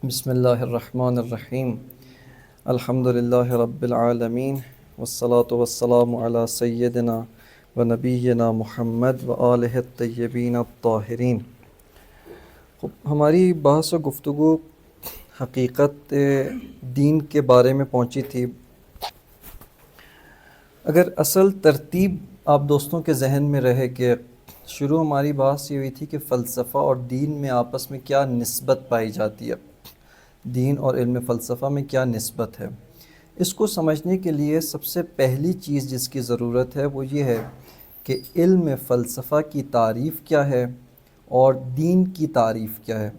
بسم اللہ الرحمن الرحیم الحمد للہ رب العالمین والصلاة والسلام علی سیدنا و نبینا محمد و آلہ الطیبین الطاہرین۔ ہماری بحث و گفتگو حقیقت دین کے بارے میں پہنچی تھی۔ اگر اصل ترتیب آپ دوستوں کے ذہن میں رہے کہ شروع ہماری بحث یہ ہوئی تھی کہ فلسفہ اور دین میں آپس میں کیا نسبت پائی جاتی ہے، دین اور علم فلسفہ میں کیا نسبت ہے۔ اس کو سمجھنے کے لیے سب سے پہلی چیز جس کی ضرورت ہے وہ یہ ہے کہ علم فلسفہ کی تعریف کیا ہے اور دین کی تعریف کیا ہے۔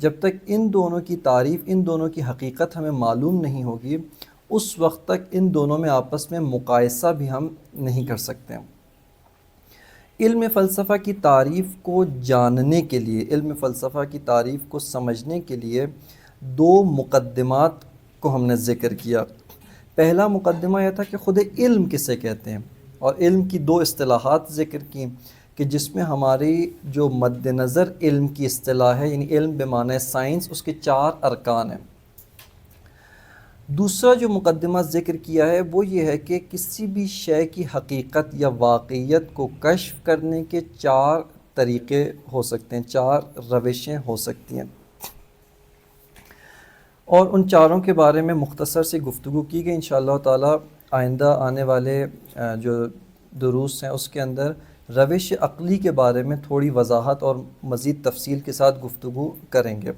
جب تک ان دونوں کی تعریف، ان دونوں کی حقیقت ہمیں معلوم نہیں ہوگی، اس وقت تک ان دونوں میں آپس میں مقایسہ بھی ہم نہیں کر سکتے۔ علم فلسفہ کی تعریف کو جاننے کے لیے، علم فلسفہ کی تعریف کو سمجھنے کے لیے دو مقدمات کو ہم نے ذکر کیا۔ پہلا مقدمہ یہ تھا کہ خود علم کسے کہتے ہیں، اور علم کی دو اصطلاحات ذکر کی کہ جس میں ہماری جو مد نظر علم کی اصطلاح ہے، یعنی علم بمعنی سائنس، اس کے 4 ارکان ہیں۔ دوسرا جو مقدمہ ذکر کیا ہے وہ یہ ہے کہ کسی بھی شے کی حقیقت یا واقعیت کو کشف کرنے کے 4 طریقے ہو سکتے ہیں، 4 روشیں ہو سکتی ہیں، اور ان چاروں کے بارے میں مختصر سی گفتگو کی گئی۔ انشاءاللہ تعالی آئندہ آنے والے جو دروس ہیں اس کے اندر روش عقلی کے بارے میں تھوڑی وضاحت اور مزید تفصیل کے ساتھ گفتگو کریں گے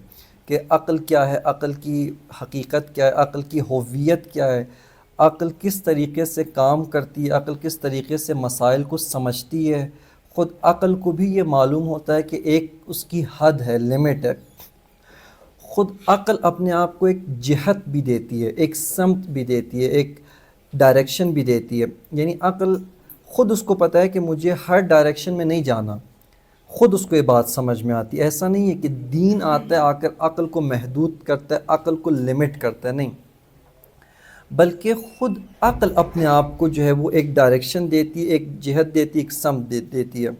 کہ عقل کیا ہے، عقل کی حقیقت کیا ہے، عقل کی ہویت کیا ہے، عقل کس طریقے سے کام کرتی ہے، عقل کس طریقے سے مسائل کو سمجھتی ہے۔ خود عقل کو بھی یہ معلوم ہوتا ہے کہ ایک اس کی حد ہے، لمٹ ہے۔ خود عقل اپنے آپ کو ایک جہت بھی دیتی ہے، ایک سمت بھی دیتی ہے، ایک ڈائریکشن بھی دیتی ہے۔ یعنی عقل خود اس کو پتہ ہے کہ مجھے ہر ڈائریکشن میں نہیں جانا، خود اس کو یہ بات سمجھ میں آتی ہے۔ ایسا نہیں ہے کہ دین آتا ہے آ کر عقل کو محدود کرتا ہے، عقل کو لمٹ کرتا ہے، نہیں، بلکہ خود عقل اپنے آپ کو جو ہے وہ ایک ڈائریکشن دیتی ہے، ایک جہت دیتی ہے، ایک سمت دیتی ہے۔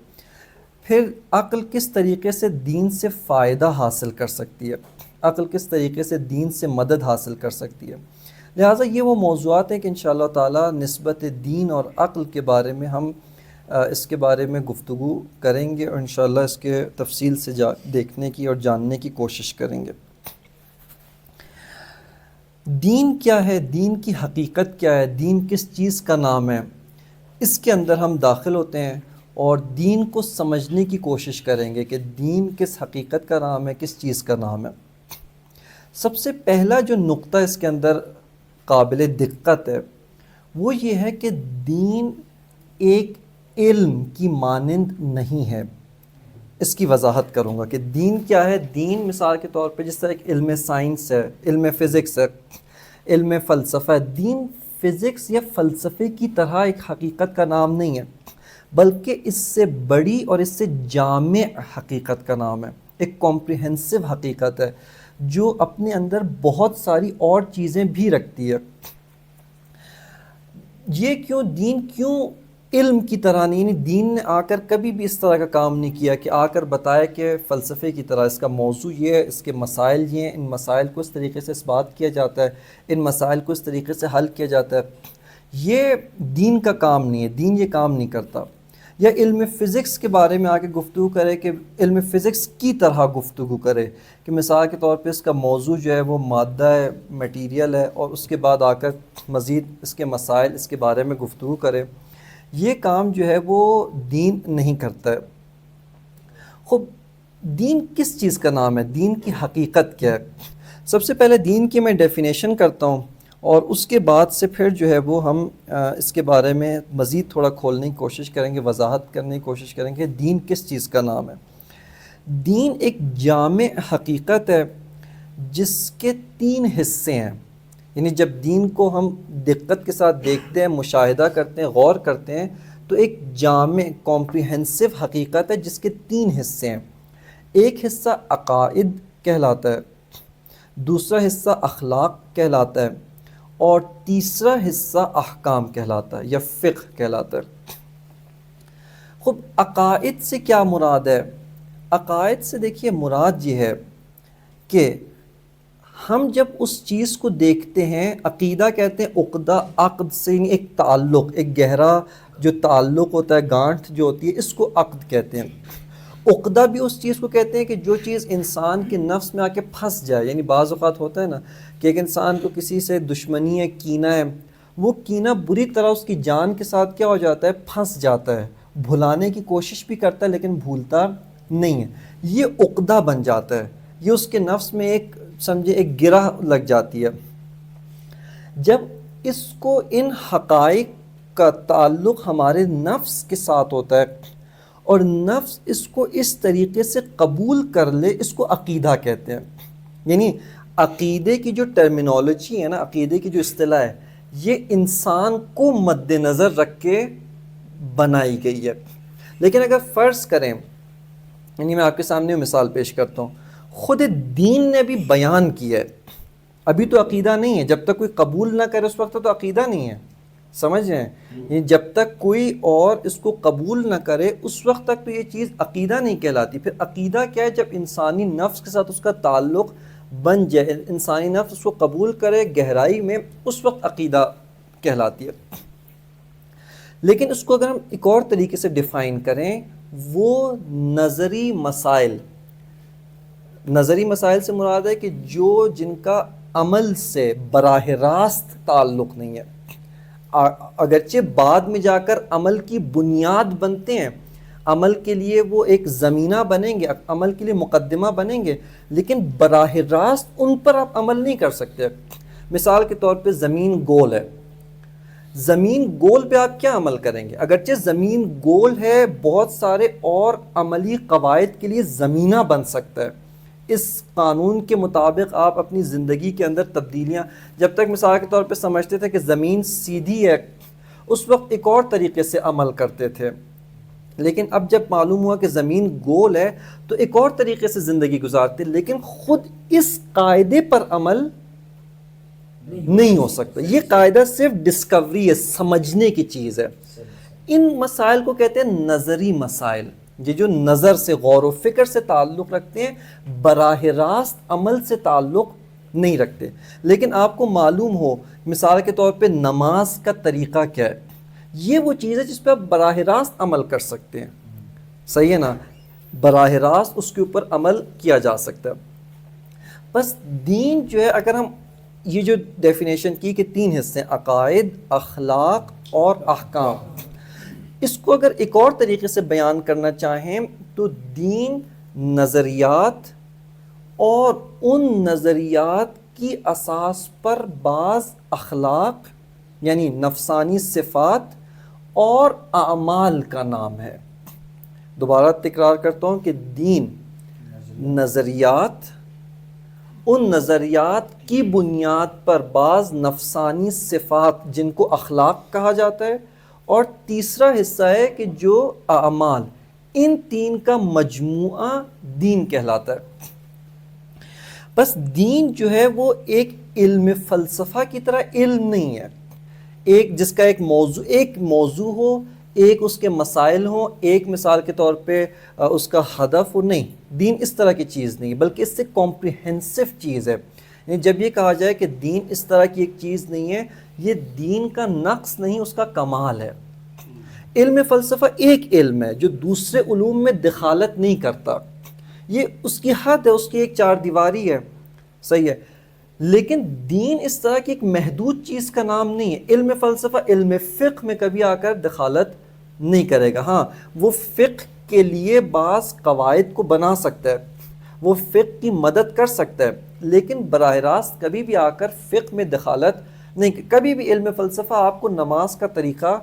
پھر عقل کس طریقے سے دین سے فائدہ حاصل کر سکتی ہے، عقل کس طریقے سے دین سے مدد حاصل کر سکتی ہے۔ لہٰذا یہ وہ موضوعات ہیں کہ انشاءاللہ تعالی نسبت دین اور عقل کے بارے میں ہم اس کے بارے میں گفتگو کریں گے، اور انشاءاللہ اس کے تفصیل سے دیکھنے کی اور جاننے کی کوشش کریں گے۔ دین کیا ہے، دین کی حقیقت کیا ہے، دین کس چیز کا نام ہے، اس کے اندر ہم داخل ہوتے ہیں اور دین کو سمجھنے کی کوشش کریں گے کہ دین کس حقیقت کا نام ہے، کس چیز کا نام ہے۔ سب سے پہلا جو نقطہ اس کے اندر قابل دقت ہے وہ یہ ہے کہ دین ایک علم کی مانند نہیں ہے۔ اس کی وضاحت کروں گا کہ دین کیا ہے۔ دین مثال کے طور پہ جس طرح ایک علم سائنس ہے، علم فزکس ہے، علم فلسفہ ہے، دین فزکس یا فلسفے کی طرح ایک حقیقت کا نام نہیں ہے، بلکہ اس سے بڑی اور اس سے جامع حقیقت کا نام ہے، ایک کمپریہنسو حقیقت ہے جو اپنے اندر بہت ساری اور چیزیں بھی رکھتی ہے۔ یہ کیوں دین کیوں علم کی طرح نہیں، یعنی دین نے آ کر کبھی بھی اس طرح کا کام نہیں کیا کہ آ کر بتایا کہ فلسفے کی طرح اس کا موضوع یہ ہے، اس کے مسائل یہ ہیں، ان مسائل کو اس طریقے سے اس بات کیا جاتا ہے، ان مسائل کو اس طریقے سے حل کیا جاتا ہے۔ یہ دین کا کام نہیں ہے، دین یہ کام نہیں کرتا۔ یا علم فزکس کے بارے میں آ کے گفتگو کرے کہ علم فزکس کی طرح گفتگو کرے کہ مثال کے طور پہ اس کا موضوع جو ہے وہ مادہ ہے، میٹیریل ہے، اور اس کے بعد آ کر مزید اس کے مسائل، اس کے بارے میں گفتگو کرے۔ یہ کام جو ہے وہ دین نہیں کرتا ہے۔ خب دین کس چیز کا نام ہے، دین کی حقیقت کیا ہے؟ سب سے پہلے دین کی میں ڈیفینیشن کرتا ہوں، اور اس کے بعد سے پھر جو ہے وہ ہم اس کے بارے میں مزید تھوڑا کھولنے کی کوشش کریں گے، وضاحت کرنے کی کوشش کریں گے دین کس چیز کا نام ہے۔ دین ایک جامع حقیقت ہے جس کے 3 حصے ہیں۔ یعنی جب دین کو ہم دقت کے ساتھ دیکھتے ہیں، مشاہدہ کرتے ہیں، غور کرتے ہیں، تو ایک جامع کمپریہنسو حقیقت ہے جس کے 3 حصے ہیں۔ ایک حصہ عقائد کہلاتا ہے، دوسرا حصہ اخلاق کہلاتا ہے، اور تیسرا حصہ احکام کہلاتا ہے یا فقہ کہلاتا ہے۔ خب عقائد سے کیا مراد ہے؟ عقائد سے دیکھیے مراد یہ ہے کہ ہم جب اس چیز کو دیکھتے ہیں، عقیدہ کہتے ہیں عقدہ، عقد سے ایک تعلق، ایک گہرا جو تعلق ہوتا ہے، گانٹھ جو ہوتی ہے، اس کو عقد کہتے ہیں۔ عقدہ بھی اس چیز کو کہتے ہیں کہ جو چیز انسان کے نفس میں آ کے پھنس جائے، یعنی بعض اوقات ہوتا ہے نا کہ ایک انسان کو کسی سے دشمنی ہے، کینہ ہے، وہ کینہ بری طرح اس کی جان کے ساتھ کیا ہو جاتا ہے، پھنس جاتا ہے، بھلانے کی کوشش بھی کرتا ہے لیکن بھولتا نہیں ہے، یہ عقدہ بن جاتا ہے، یہ اس کے نفس میں ایک سمجھے ایک گرہ لگ جاتی ہے۔ جب اس کو ان حقائق کا تعلق ہمارے نفس کے ساتھ ہوتا ہے اور نفس اس کو اس طریقے سے قبول کر لے، اس کو عقیدہ کہتے ہیں۔ یعنی عقیدے کی جو ٹرمینالوجی ہے نا، عقیدے کی جو اصطلاح ہے، یہ انسان کو مد نظر رکھ کے بنائی گئی ہے۔ لیکن اگر فرض کریں، یعنی میں آپ کے سامنے مثال پیش کرتا ہوں، خود دین نے بھی بیان کیا ہے، ابھی تو عقیدہ نہیں ہے، جب تک کوئی قبول نہ کرے اس وقت تو عقیدہ نہیں ہے، سمجھ رہے ہیں؟ یعنی جب تک کوئی اور اس کو قبول نہ کرے اس وقت تک تو یہ چیز عقیدہ نہیں کہلاتی۔ پھر عقیدہ کیا ہے؟ جب انسانی نفس کے ساتھ اس کا تعلق بن جائے، انسانی نفس اس کو قبول کرے گہرائی میں، اس وقت عقیدہ کہلاتی ہے۔ لیکن اس کو اگر ہم ایک اور طریقے سے ڈیفائن کریں، وہ نظری مسائل، نظری مسائل سے مراد ہے کہ جن کا عمل سے براہ راست تعلق نہیں ہے، اگرچہ بعد میں جا کر عمل کی بنیاد بنتے ہیں، عمل کے لیے وہ ایک زمینہ بنیں گے، عمل کے لیے مقدمہ بنیں گے، لیکن براہ راست ان پر آپ عمل نہیں کر سکتے۔ مثال کے طور پہ زمین گول ہے، زمین گول پہ آپ کیا عمل کریں گے؟ اگرچہ زمین گول ہے، بہت سارے اور عملی قواعد کے لیے زمینہ بن سکتا ہے، اس قانون کے مطابق آپ اپنی زندگی کے اندر تبدیلیاں، جب تک مثال کے طور پہ سمجھتے تھے کہ زمین سیدھی ہے، اس وقت ایک اور طریقے سے عمل کرتے تھے، لیکن اب جب معلوم ہوا کہ زمین گول ہے تو ایک اور طریقے سے زندگی گزارتے، لیکن خود اس قاعدے پر عمل نہیں ہو سکتا۔ یہ قاعدہ صرف ڈسکوری ہے، سمجھنے کی چیز ہے۔ ان مسائل کو کہتے ہیں نظری مسائل، یہ جو نظر سے، غور و فکر سے تعلق رکھتے ہیں، براہ راست عمل سے تعلق نہیں رکھتے۔ لیکن آپ کو معلوم ہو مثال کے طور پہ نماز کا طریقہ کیا ہے، یہ وہ چیز ہے جس پہ آپ براہ راست عمل کر سکتے ہیں، صحیح ہے نا؟ براہ راست اس کے اوپر عمل کیا جا سکتا ہے۔ بس دین جو ہے، اگر ہم یہ جو ڈیفینیشن کی کہ 3 حصے، عقائد، اخلاق اور احکام، اس کو اگر ایک اور طریقے سے بیان کرنا چاہیں تو دین نظریات اور ان نظریات کی اساس پر بعض اخلاق یعنی نفسانی صفات اور اعمال کا نام ہے۔ دوبارہ تکرار کرتا ہوں کہ دین نظریات، ان نظریات کی بنیاد پر بعض نفسانی صفات جن کو اخلاق کہا جاتا ہے، اور تیسرا حصہ ہے کہ جو اعمال، ان 3 کا مجموعہ دین کہلاتا ہے۔ بس دین جو ہے وہ ایک علم فلسفہ کی طرح علم نہیں ہے، ایک جس کا ایک موضوع ہو، ایک اس کے مسائل ہوں، ایک مثال کے طور پہ اس کا ہدف ہو، نہیں، دین اس طرح کی چیز نہیں، بلکہ اس سے کمپریہنسو چیز ہے۔ یعنی جب یہ کہا جائے کہ دین اس طرح کی ایک چیز نہیں ہے، یہ دین کا نقص نہیں، اس کا کمال ہے۔ علم فلسفہ ایک علم ہے جو دوسرے علوم میں دخالت نہیں کرتا، یہ اس کی حد ہے، اس کی ایک 4 دیواری ہے، صحیح ہے، لیکن دین اس طرح کی ایک محدود چیز کا نام نہیں ہے۔ علم فلسفہ علم فقہ میں کبھی آ کر دخالت نہیں کرے گا، ہاں وہ فقہ کے لیے بعض قواعد کو بنا سکتا ہے، وہ فقہ کی مدد کر سکتا ہے، لیکن براہ راست کبھی بھی آ کر فقہ میں دخالت نہیں۔ کبھی بھی علم فلسفہ آپ کو نماز کا طریقہ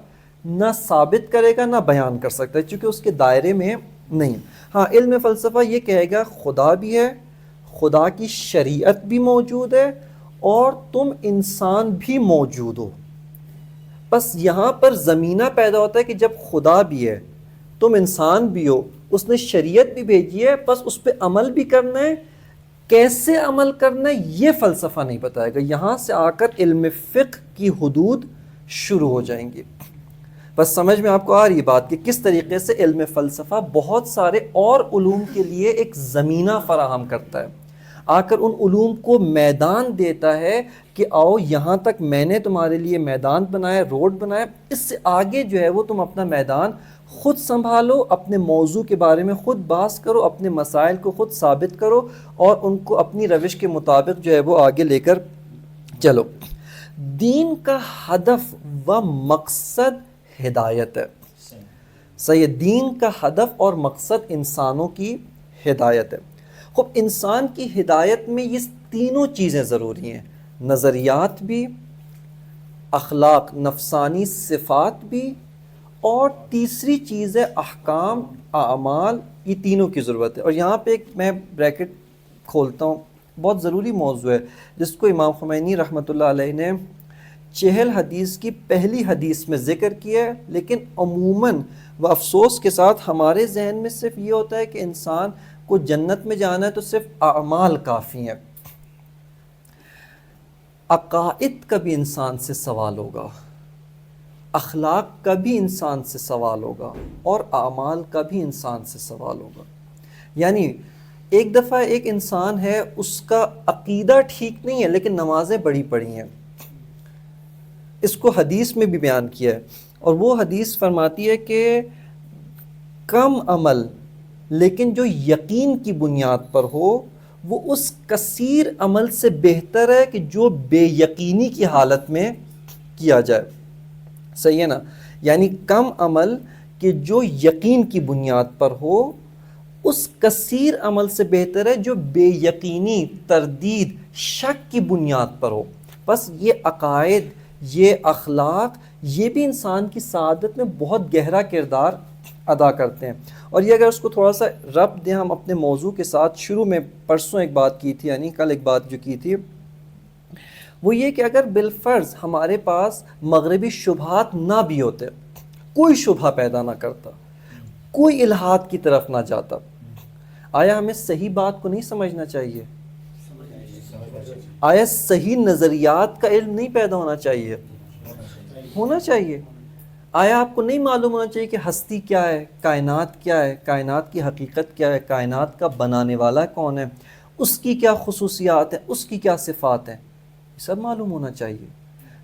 نہ ثابت کرے گا نہ بیان کر سکتا ہے، چونکہ اس کے دائرے میں نہیں۔ ہاں علم فلسفہ یہ کہے گا خدا بھی ہے، خدا کی شریعت بھی موجود ہے، اور تم انسان بھی موجود ہو۔ بس یہاں پر زمینہ پیدا ہوتا ہے کہ جب خدا بھی ہے، تم انسان بھی ہو، اس نے شریعت بھی بھیجی ہے، بس اس پہ عمل بھی کرنا ہے، کیسے عمل کرنا ہے یہ فلسفہ نہیں بتائے گا۔ یہاں سے آ کر علم فقہ کی حدود شروع ہو جائیں گی۔ بس سمجھ میں آپ کو آ رہی بات کہ کس طریقے سے علم فلسفہ بہت سارے اور علوم کے لیے ایک زمینہ فراہم کرتا ہے۔ آ کر ان علوم کو میدان دیتا ہے کہ آؤ یہاں تک میں نے تمہارے لیے میدان بنایا، روڈ بنایا، اس سے آگے جو ہے وہ تم اپنا میدان خود سنبھالو، اپنے موضوع کے بارے میں خود بحث کرو، اپنے مسائل کو خود ثابت کرو اور ان کو اپنی روش کے مطابق جو ہے وہ آگے لے کر چلو۔ دین کا ہدف و مقصد ہدایت ہے، صحیح ہے، دین کا ہدف اور مقصد انسانوں کی ہدایت ہے۔ خب انسان کی ہدایت میں یہ تینوں چیزیں ضروری ہیں، نظریات بھی، اخلاق نفسانی صفات بھی، اور تیسری چیز ہے احکام اعمال، یہ تینوں کی ضرورت ہے۔ اور یہاں پہ ایک میں بریکٹ کھولتا ہوں، بہت ضروری موضوع ہے جس کو امام خمینی رحمۃ اللہ علیہ نے 40 حدیث کی پہلی حدیث میں ذکر کیا ہے، لیکن عموماً و افسوس کے ساتھ ہمارے ذہن میں صرف یہ ہوتا ہے کہ انسان کو جنت میں جانا ہے تو صرف اعمال کافی ہیں۔ عقائد کا بھی انسان سے سوال ہوگا، اخلاق کا بھی انسان سے سوال ہوگا، اور اعمال کا بھی انسان سے سوال ہوگا۔ یعنی ایک دفعہ ایک انسان ہے، اس کا عقیدہ ٹھیک نہیں ہے لیکن نمازیں بڑی پڑھی ہیں، اس کو حدیث میں بھی بیان کیا ہے، اور وہ حدیث فرماتی ہے کہ کم عمل لیکن جو یقین کی بنیاد پر ہو وہ اس کثیر عمل سے بہتر ہے کہ جو بے یقینی کی حالت میں کیا جائے، صحیح ہے نا؟ یعنی کم عمل کہ جو یقین کی بنیاد پر ہو اس کثیر عمل سے بہتر ہے جو بے یقینی، تردید، شک کی بنیاد پر ہو۔ بس یہ عقائد، یہ اخلاق، یہ بھی انسان کی سعادت میں بہت گہرا کردار ادا کرتے ہیں۔ اور یہ اگر اس کو تھوڑا سا ربط دیں ہم اپنے موضوع کے ساتھ، شروع میں پرسوں ایک بات کی تھی، یعنی کل ایک بات جو کی تھی، وہ یہ کہ اگر بالفرض ہمارے پاس مغربی شبہات نہ بھی ہوتے، کوئی شبہ پیدا نہ کرتا، کوئی الہاد کی طرف نہ جاتا، آیا ہمیں صحیح بات کو نہیں سمجھنا چاہیے؟ آیا صحیح نظریات کا علم نہیں پیدا ہونا چاہیے؟ ہونا چاہیے۔ آیا آپ کو نہیں معلوم ہونا چاہیے کہ ہستی کیا ہے، کائنات کیا ہے، کائنات کی حقیقت کیا ہے، کائنات کا بنانے والا کون ہے، اس کی کیا خصوصیات ہیں، اس کی کیا صفات ہیں، یہ سب معلوم ہونا چاہیے۔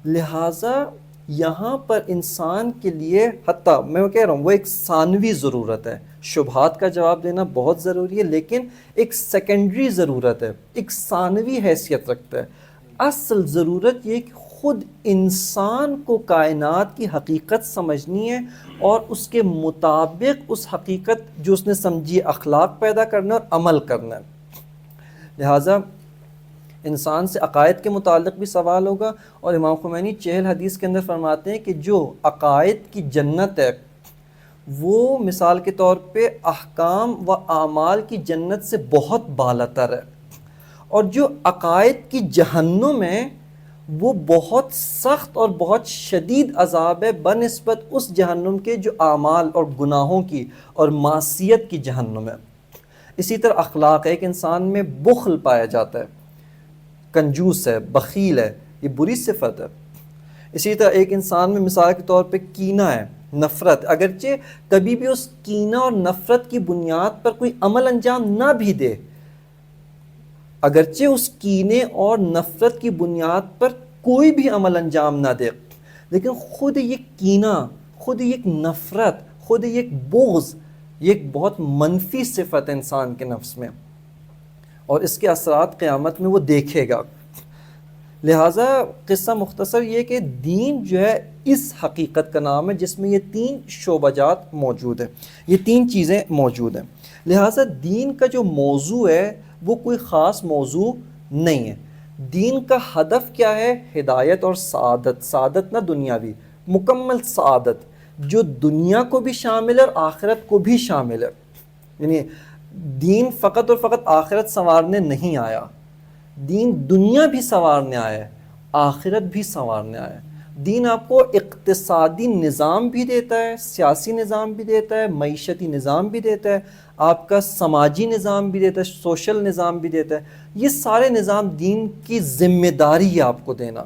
لہٰذا یہاں پر انسان کے لیے، حتیٰ میں کہہ رہا ہوں، وہ ایک ثانوی ضرورت ہے، شبہات کا جواب دینا بہت ضروری ہے لیکن ایک سیکنڈری ضرورت ہے، ایک ثانوی حیثیت رکھتا ہے۔ اصل ضرورت یہ کہ خود انسان کو کائنات کی حقیقت سمجھنی ہے اور اس کے مطابق اس حقیقت جو اس نے سمجھی اخلاق پیدا کرنا اور عمل کرنا ہے۔ لہٰذا انسان سے عقائد کے متعلق بھی سوال ہوگا، اور امام خمینی 40 حدیث کے اندر فرماتے ہیں کہ جو عقائد کی جنت ہے وہ مثال کے طور پہ احکام و اعمال کی جنت سے بہت بالاتر ہے، اور جو عقائد کی جہنم ہے وہ بہت سخت اور بہت شدید عذاب ہے بنسبت اس جہنم کے جو اعمال اور گناہوں کی اور معصیت کی جہنم ہے۔ اسی طرح اخلاق ہے، ایک انسان میں بخل پایا جاتا ہے، کنجوس ہے، بخیل ہے، یہ بری صفت ہے۔ اسی طرح ایک انسان میں مثال کے طور پہ کینہ ہے، نفرت، اگرچہ کبھی بھی اس کینہ اور نفرت کی بنیاد پر کوئی عمل انجام نہ بھی دے، اگرچہ اس کینے اور نفرت کی بنیاد پر کوئی بھی عمل انجام نہ دے، لیکن خود یہ کینہ، خود یہ نفرت، خود یہ بغض، یہ ایک بہت منفی صفت ہے انسان کے نفس میں، اور اس کے اثرات قیامت میں وہ دیکھے گا۔ لہٰذا قصہ مختصر یہ کہ دین جو ہے اس حقیقت کا نام ہے جس میں یہ 3 شعبہ موجود ہیں، یہ 3 چیزیں موجود ہیں۔ لہٰذا دین کا جو موضوع ہے وہ کوئی خاص موضوع نہیں ہے۔ دین کا ہدف کیا ہے؟ ہدایت اور سعادت، سعادت نہ دنیاوی، مکمل سعادت جو دنیا کو بھی شامل ہے اور آخرت کو بھی شامل ہے۔ یعنی دین فقط اور فقط آخرت سنوارنے نہیں آیا، دین دنیا بھی سنوارنے آیا ہے، آخرت بھی سنوارنے آیا ہے۔ دین آپ کو اقتصادی نظام بھی دیتا ہے، سیاسی نظام بھی دیتا ہے، معیشتی نظام بھی دیتا ہے، آپ کا سماجی نظام بھی دیتا ہے، سوشل نظام بھی دیتا ہے۔ یہ سارے نظام دین کی ذمہ داری ہے آپ کو دینا۔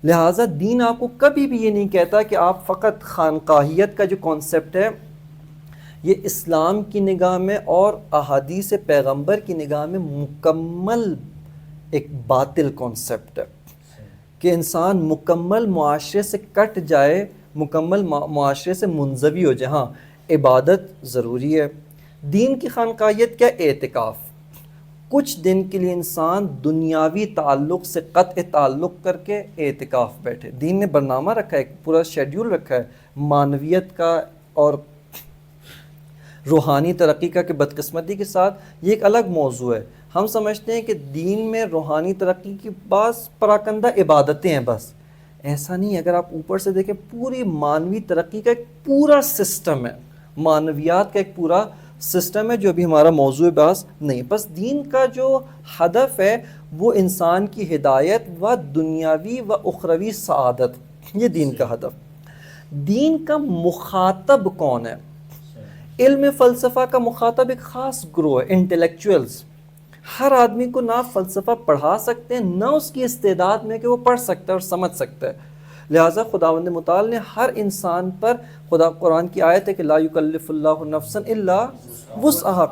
لہٰذا دین آپ کو کبھی بھی یہ نہیں کہتا کہ آپ فقط خانقاہیت کا جو کانسیپٹ ہے یہ اسلام کی نگاہ میں اور احادیث پیغمبر کی نگاہ میں مکمل ایک باطل کانسیپٹ ہے کہ انسان مکمل معاشرے سے کٹ جائے، مکمل معاشرے سے منزوی ہو جائے۔ ہاں عبادت ضروری ہے، دین کی خانقاہیت کیا؟ اعتکاف، کچھ دن کے لیے انسان دنیاوی تعلق سے قطع تعلق کر کے اعتکاف بیٹھے۔ دین نے برنامہ رکھا ہے، ایک پورا شیڈیول رکھا ہے معنویت کا اور روحانی ترقی کا، کہ بدقسمتی کے ساتھ یہ ایک الگ موضوع ہے۔ ہم سمجھتے ہیں کہ دین میں روحانی ترقی کی بعض پراکندہ عبادتیں ہیں، بس ایسا نہیں ہے۔ اگر آپ اوپر سے دیکھیں پوری معنوی ترقی کا ایک پورا سسٹم ہے، معنویات کا ایک پورا سسٹم ہے، جو ابھی ہمارا موضوع بحث نہیں۔ بس دین کا جو ہدف ہے وہ انسان کی ہدایت و دنیاوی و اخروی سعادت، یہ دین کا ہدف۔ دین کا مخاطب کون ہے؟ علم فلسفہ کا مخاطب ایک خاص گروہ ہے، انٹلیکچوئلز۔ ہر آدمی کو نہ فلسفہ پڑھا سکتے ہیں، نہ اس کی استعداد میں کہ وہ پڑھ سکتا ہے اور سمجھ سکتا ہے۔ لہٰذا خداوند متعال نے ہر انسان پر، قرآن کی آیت ہے کہ لا یکلف اللہ نفسا الا وسعها،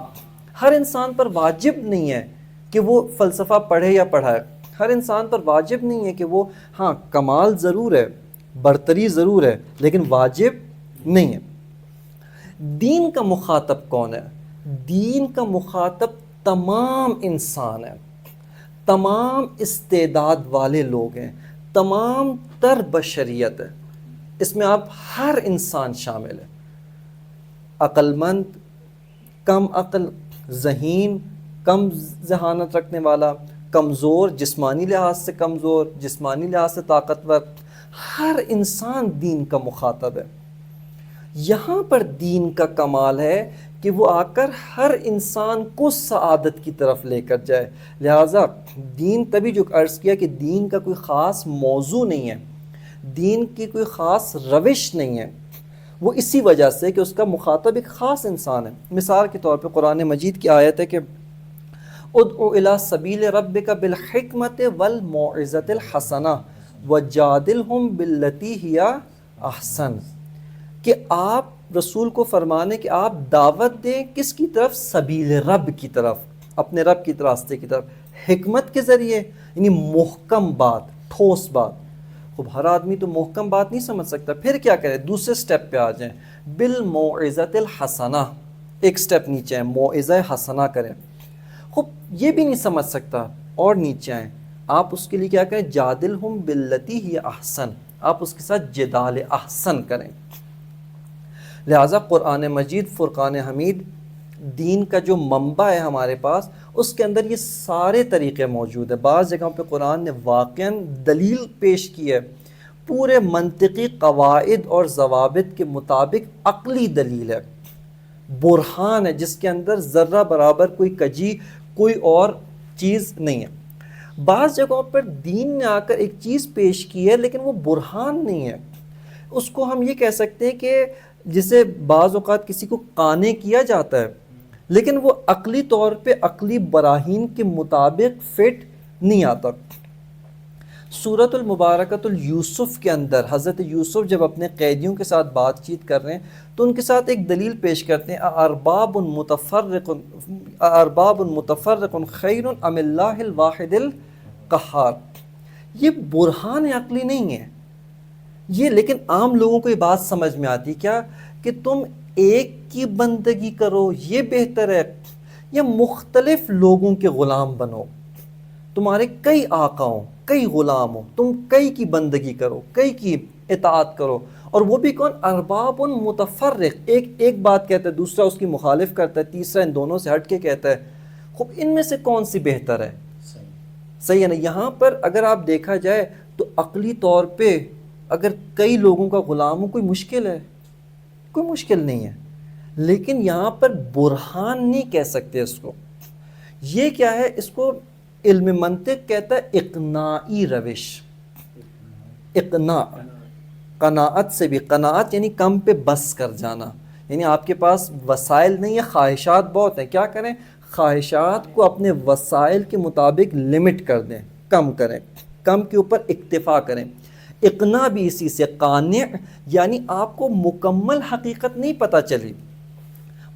ہر انسان پر واجب نہیں ہے کہ وہ فلسفہ پڑھے یا پڑھائے۔ ہر انسان پر واجب نہیں ہے کہ وہ، ہاں کمال ضرور ہے، برتری ضرور ہے، لیکن واجب نہیں ہے۔ دین کا مخاطب کون ہے؟ دین کا مخاطب تمام انسان ہیں، تمام استعداد والے لوگ ہیں، تمام تر بشریت ہے۔ اس میں آپ ہر انسان شامل ہے، عقل مند، کم عقل، ذہین، کم ذہانت رکھنے والا، کمزور، جسمانی لحاظ سے کمزور، جسمانی لحاظ سے طاقتور، ہر انسان دین کا مخاطب ہے۔ یہاں پر دین کا کمال ہے کہ وہ آ کر ہر انسان کو سعادت کی طرف لے کر جائے۔ لہٰذا دین، تبھی جو عرض کیا کہ دین کا کوئی خاص موضوع نہیں ہے، دین کی کوئی خاص روش نہیں ہے، وہ اسی وجہ سے کہ اس کا مخاطب ایک خاص انسان ہے۔ مثال کے طور پہ قرآن مجید کی آیت ہے کہ ادعو الی سبیل ربک بالحکمت والموعظۃ الحسنہ وجادلہم باللتی ہی احسن، کہ آپ رسول کو فرمانے کہ آپ دعوت دیں کس کی طرف؟ سبیل رب کی طرف، اپنے رب کی راستے کی طرف، حکمت کے ذریعے، یعنی محکم بات، ٹھوس بات۔ خوب ہر آدمی تو محکم بات نہیں سمجھ سکتا، پھر کیا کرے؟ دوسرے سٹیپ پہ آ جائیں، بالموعظۃ الحسنہ، ایک سٹیپ نیچے ہیں، موعظہ حسنہ کریں۔ خوب یہ بھی نہیں سمجھ سکتا، اور نیچے آئیں، آپ اس کے لیے کیا کریں؟ جادلہم باللتی ہی احسن، آپ اس کے ساتھ جدال احسن کریں۔ لہٰذا قرآن مجید فرقان حمید دین کا جو منبع ہے ہمارے پاس، اس کے اندر یہ سارے طریقے موجود ہیں۔ بعض جگہوں پہ قرآن نے واقعاً دلیل پیش کی ہے، پورے منطقی قواعد اور ضوابط کے مطابق عقلی دلیل ہے، برہان ہے، جس کے اندر ذرہ برابر کوئی کجی، کوئی اور چیز نہیں ہے۔ بعض جگہوں پر دین نے آ کر ایک چیز پیش کی ہے لیکن وہ برہان نہیں ہے، اس کو ہم یہ کہہ سکتے ہیں کہ جسے بعض اوقات کسی کو قانع کیا جاتا ہے لیکن وہ عقلی طور پہ عقلی براہین کے مطابق فٹ نہیں آتا۔ سورۃ المبارکۃ اليوسف کے اندر حضرت یوسف جب اپنے قیدیوں کے ساتھ بات چیت کر رہے ہیں تو ان کے ساتھ ایک دلیل پیش کرتے ہیں، ارباب متفرق خیر ام اللہ الواحد القہار۔ یہ برہان عقلی نہیں ہے یہ، لیکن عام لوگوں کو یہ بات سمجھ میں آتی کیا کہ تم ایک کی بندگی کرو یہ بہتر ہے، یا مختلف لوگوں کے غلام بنو، تمہارے کئی آقا ہوں، کئی غلام ہوں، تم کئی کی بندگی کرو، کئی کی اطاعت کرو، اور وہ بھی کون؟ ارباب متفرق، ایک بات کہتا ہے، دوسرا اس کی مخالف کرتا ہے، تیسرا ان دونوں سے ہٹ کے کہتا ہے۔ خوب ان میں سے کون سی بہتر ہے؟ صحیح ہے نا؟ یہاں پر اگر آپ دیکھا جائے تو عقلی طور پہ اگر کئی لوگوں کا غلام ہو کوئی مشکل ہے؟ کوئی مشکل نہیں ہے، لیکن یہاں پر برہان نہیں کہہ سکتے اس کو۔ یہ کیا ہے؟ اس کو علم منطق کہتا ہے اقناعی روش، اقناع، قناعت سے بھی، قناعت یعنی کم پہ بس کر جانا، یعنی آپ کے پاس وسائل نہیں ہے، خواہشات بہت ہیں، کیا کریں؟ خواہشات کو اپنے وسائل کے مطابق لمٹ کر دیں، کم کریں، کم کے اوپر اکتفا کریں۔ اقناع بھی اسی سے، قانع یعنی آپ کو مکمل حقیقت نہیں پتہ چلی،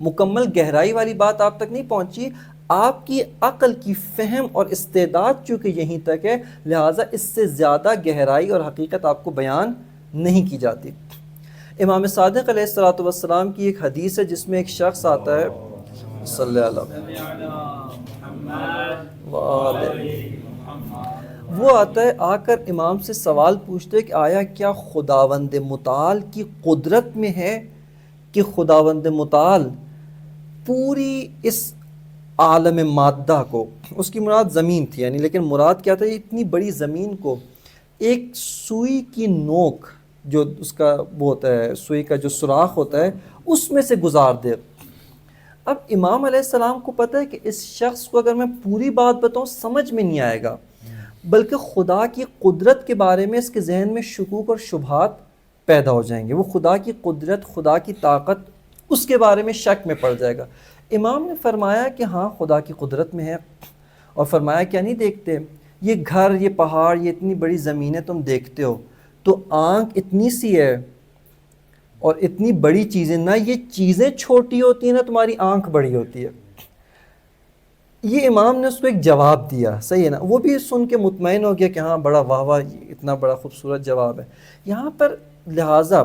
مکمل گہرائی والی بات آپ تک نہیں پہنچی، آپ کی عقل کی فہم اور استعداد چونکہ یہیں تک ہے، لہٰذا اس سے زیادہ گہرائی اور حقیقت آپ کو بیان نہیں کی جاتی۔ امام صادق علیہ الصلوۃ والسلام کی ایک حدیث ہے جس میں ایک شخص آتا ہے، صلی اللہ علیہ، وہ آتا ہے، آ کر امام سے سوال پوچھتے کہ آیا کیا خداوند متعال کی قدرت میں ہے کہ خداوند متعال پوری اس عالم مادہ کو، اس کی مراد زمین تھی یعنی، لیکن مراد کیا تھا، اتنی بڑی زمین کو ایک سوئی کی نوک، جو اس کا وہ ہوتا ہے سوئی کا جو سوراخ ہوتا ہے، اس میں سے گزار دے۔ اب امام علیہ السلام کو پتہ ہے کہ اس شخص کو اگر میں پوری بات بتاؤں سمجھ میں نہیں آئے گا، بلکہ خدا کی قدرت کے بارے میں اس کے ذہن میں شکوک اور شبہات پیدا ہو جائیں گے، وہ خدا کی قدرت، خدا کی طاقت، اس کے بارے میں شک میں پڑ جائے گا۔ امام نے فرمایا کہ ہاں خدا کی قدرت میں ہے، اور فرمایا کیا نہیں دیکھتے، یہ گھر، یہ پہاڑ، یہ اتنی بڑی زمینیں تم دیکھتے ہو، تو آنکھ اتنی سی ہے اور اتنی بڑی چیزیں، نہ یہ چیزیں چھوٹی ہوتی ہیں نہ تمہاری آنکھ بڑی ہوتی ہے۔ یہ امام نے اس کو ایک جواب دیا، صحیح ہے نا، وہ بھی سن کے مطمئن ہو گیا کہ ہاں بڑا واہ واہ، اتنا بڑا خوبصورت جواب ہے۔ یہاں پر لہٰذا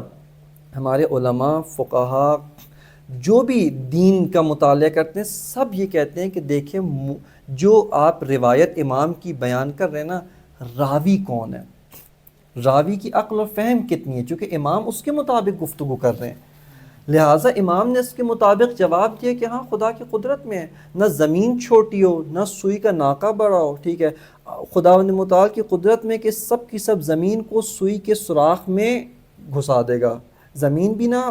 ہمارے علماء، فقہا، جو بھی دین کا مطالعہ کرتے ہیں، سب یہ کہتے ہیں کہ دیکھیں جو آپ روایت امام کی بیان کر رہے ہیں نا، راوی کون ہے، راوی کی عقل و فہم کتنی ہے، چونکہ امام اس کے مطابق گفتگو کر رہے ہیں، لہٰذا امام نے اس کے مطابق جواب دیا کہ ہاں خدا کی قدرت میں ہے، نہ زمین چھوٹی ہو، نہ سوئی کا ناکہ بڑا ہو، ٹھیک ہے، خداوند متعال کی قدرت میں کہ سب کی سب زمین کو سوئی کے سوراخ میں گھسا دے گا، زمین بھی نہ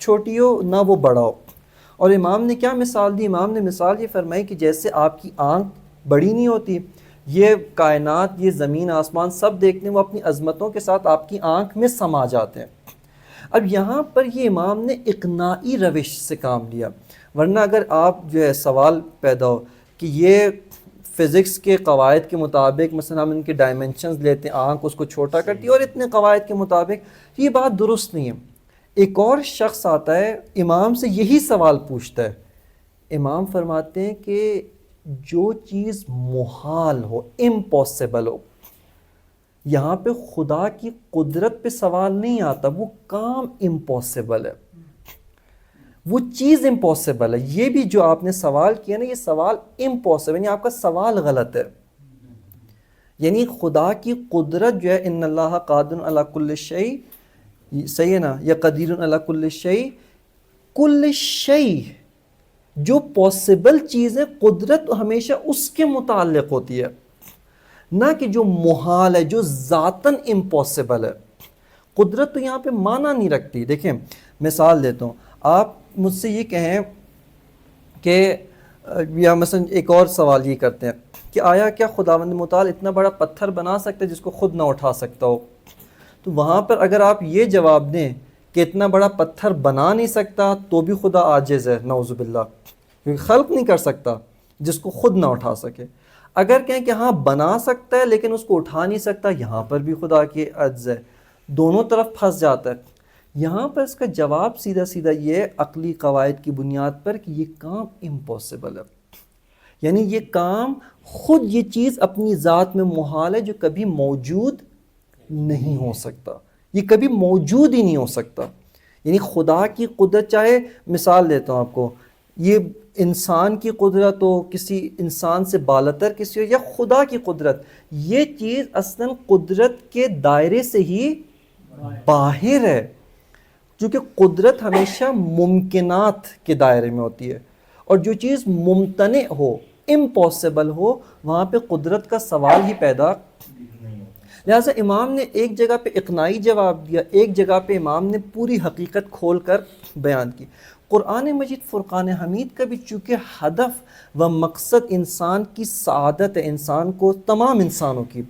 چھوٹی ہو نہ وہ بڑا ہو۔ اور امام نے کیا مثال دی، امام نے مثال یہ فرمائی کہ جیسے آپ کی آنکھ بڑی نہیں ہوتی، یہ کائنات، یہ زمین آسمان سب دیکھنے، وہ اپنی عظمتوں کے ساتھ آپ کی آنکھ میں سما جاتے ہیں۔ اب یہاں پر یہ امام نے اقناعی روش سے کام لیا، ورنہ اگر آپ جو ہے سوال پیدا ہو کہ یہ فزکس کے قواعد کے مطابق، مثلا ہم ان کے ڈائمنشنز لیتے ہیں، آنکھ اس کو چھوٹا کرتی ہے اور اتنے قواعد کے مطابق، یہ بات درست نہیں ہے۔ ایک اور شخص آتا ہے، امام سے یہی سوال پوچھتا ہے، امام فرماتے ہیں کہ جو چیز محال ہو، امپاسبل ہو، یہاں پہ خدا کی قدرت پہ سوال نہیں آتا، وہ کام امپاسبل ہے، وہ چیز امپاسبل ہے۔ یہ بھی جو آپ نے سوال کیا نا، یہ سوال امپاسبل، یعنی آپ کا سوال غلط ہے، یعنی خدا کی قدرت جو ہے، ان اللہ قادر علی کل شیء، صحیح ہے نا، یا قدیر علی کل شیء، کل شیء جو پاسبل چیز ہے، قدرت ہمیشہ اس کے متعلق ہوتی ہے، نہ کہ جو محال ہے، جو ذاتاً امپاسبل ہے۔ قدرت تو یہاں پہ معنی نہیں رکھتی۔ دیکھیں مثال دیتا ہوں، آپ مجھ سے یہ کہیں کہ یا مثلا ایک اور سوال یہ کرتے ہیں کہ آیا کیا خداوند متعال اتنا بڑا پتھر بنا سکتا ہے جس کو خود نہ اٹھا سکتا ہو؟ تو وہاں پر اگر آپ یہ جواب دیں کہ اتنا بڑا پتھر بنا نہیں سکتا تو بھی خدا عاجز ہے، نعوذ باللہ، کیونکہ خلق نہیں کر سکتا جس کو خود نہ اٹھا سکے۔ اگر کہیں کہ ہاں بنا سکتا ہے لیکن اس کو اٹھا نہیں سکتا، یہاں پر بھی خدا کی عجز ہے، دونوں طرف پھنس جاتا ہے۔ یہاں پر اس کا جواب سیدھا سیدھا یہ عقلی قواعد کی بنیاد پر کہ یہ کام امپاسبل ہے، یعنی یہ کام خود، یہ چیز اپنی ذات میں محال ہے، جو کبھی موجود نہیں ہو سکتا، یہ کبھی موجود ہی نہیں ہو سکتا۔ یعنی خدا کی قدرت، چاہے مثال دیتا ہوں آپ کو، یہ انسان کی قدرت ہو، کسی انسان سے بالاتر کسی ہو، یا خدا کی قدرت، یہ چیز اصلاً قدرت کے دائرے سے ہی باہر ہے، کیونکہ قدرت ہمیشہ ممکنات کے دائرے میں ہوتی ہے، اور جو چیز ممتنع ہو، امپاسبل ہو، وہاں پہ قدرت کا سوال ہی پیدا۔ لہٰذا امام نے ایک جگہ پہ اقناعی جواب دیا، ایک جگہ پہ امام نے پوری حقیقت کھول کر بیان کی۔ قرآن مجید فرقان حمید کا بھی چونکہ ہدف و مقصد انسان کی سعادت ہے، انسان کو، تمام انسانوں کی،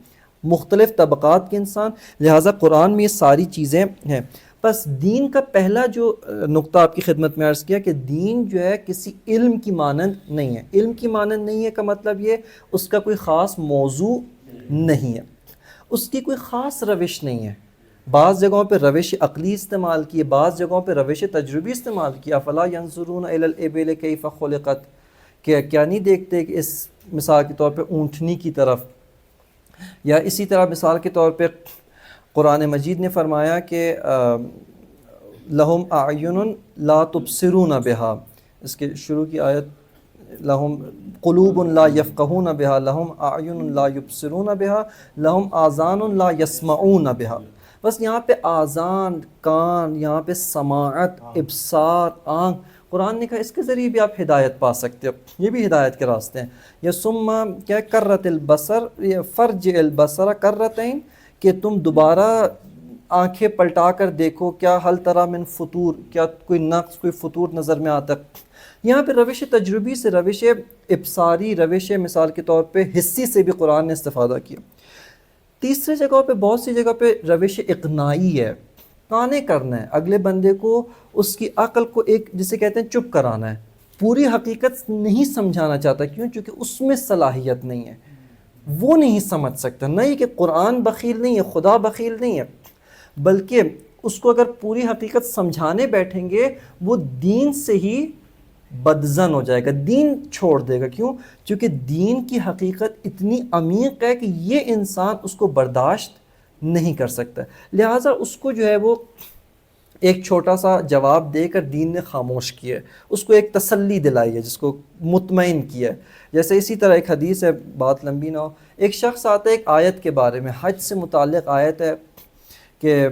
مختلف طبقات کے انسان، لہٰذا قرآن میں یہ ساری چیزیں ہیں۔ بس دین کا پہلا جو نقطہ آپ کی خدمت میں عرض کیا کہ دین جو ہے کسی علم کی مانند نہیں ہے۔ علم کی مانند نہیں ہے کا مطلب یہ اس کا کوئی خاص موضوع نہیں ہے، اس کی کوئی خاص روش نہیں ہے، بعض جگہوں پہ روش عقلی استعمال کی ہے، بعض جگہوں پہ روش تجربی استعمال کیا. افلا ینظرون الی الابل کیف خلقت، کہ کیا نہیں دیکھتے کہ اس مثال کے طور پہ اونٹنی کی طرف. یا اسی طرح مثال کے طور پہ قرآن مجید نے فرمایا کہ لہم اعین لا تبصرون بہا، اس کے شروع کی آیت لہم قلوب لا یفقہون بہا لہم اعین لا یبصرون بہا لہم آذان لا یسمعون بہا. بس یہاں پہ آذان کان، یہاں پہ سماعت، ابصار آنکھ، قرآن نے کہا اس کے ذریعے بھی آپ ہدایت پا سکتے ہو، یہ بھی ہدایت کے راستے ہیں. یا ثم کیا کرت البصر فرج البصر کرتین، کہ تم دوبارہ آنکھیں پلٹا کر دیکھو، کیا حل ترى من فطور، کیا کوئی نقص کوئی فطور نظر میں آتا. یہاں پہ روش تجربی سے، روش ابصاری، روش مثال کے طور پہ حسی سے بھی قرآن نے استفادہ کیا. تیسرے جگہ پہ بہت سی جگہ پہ روش اقناعی ہے، قانع کرنا ہے اگلے بندے کو، اس کی عقل کو ایک جسے کہتے ہیں چپ کرانا ہے. پوری حقیقت نہیں سمجھانا چاہتا، کیوں؟ چونکہ اس میں صلاحیت نہیں ہے، وہ نہیں سمجھ سکتا. نہیں کہ قرآن بخیل نہیں ہے، خدا بخیل نہیں ہے، بلکہ اس کو اگر پوری حقیقت سمجھانے بیٹھیں گے وہ دین سے ہی بدزن ہو جائے گا، دین چھوڑ دے گا. کیوں؟ چونکہ دین کی حقیقت اتنی عمیق ہے کہ یہ انسان اس کو برداشت نہیں کر سکتا. لہٰذا اس کو جو ہے وہ ایک چھوٹا سا جواب دے کر دین نے خاموش کیا ہے، اس کو ایک تسلی دلائی ہے، جس کو مطمئن کیا ہے. جیسے اسی طرح ایک حدیث ہے، بات لمبی نہ ہو، ایک شخص آتا ہے ایک آیت کے بارے میں، حج سے متعلق آیت ہے کہ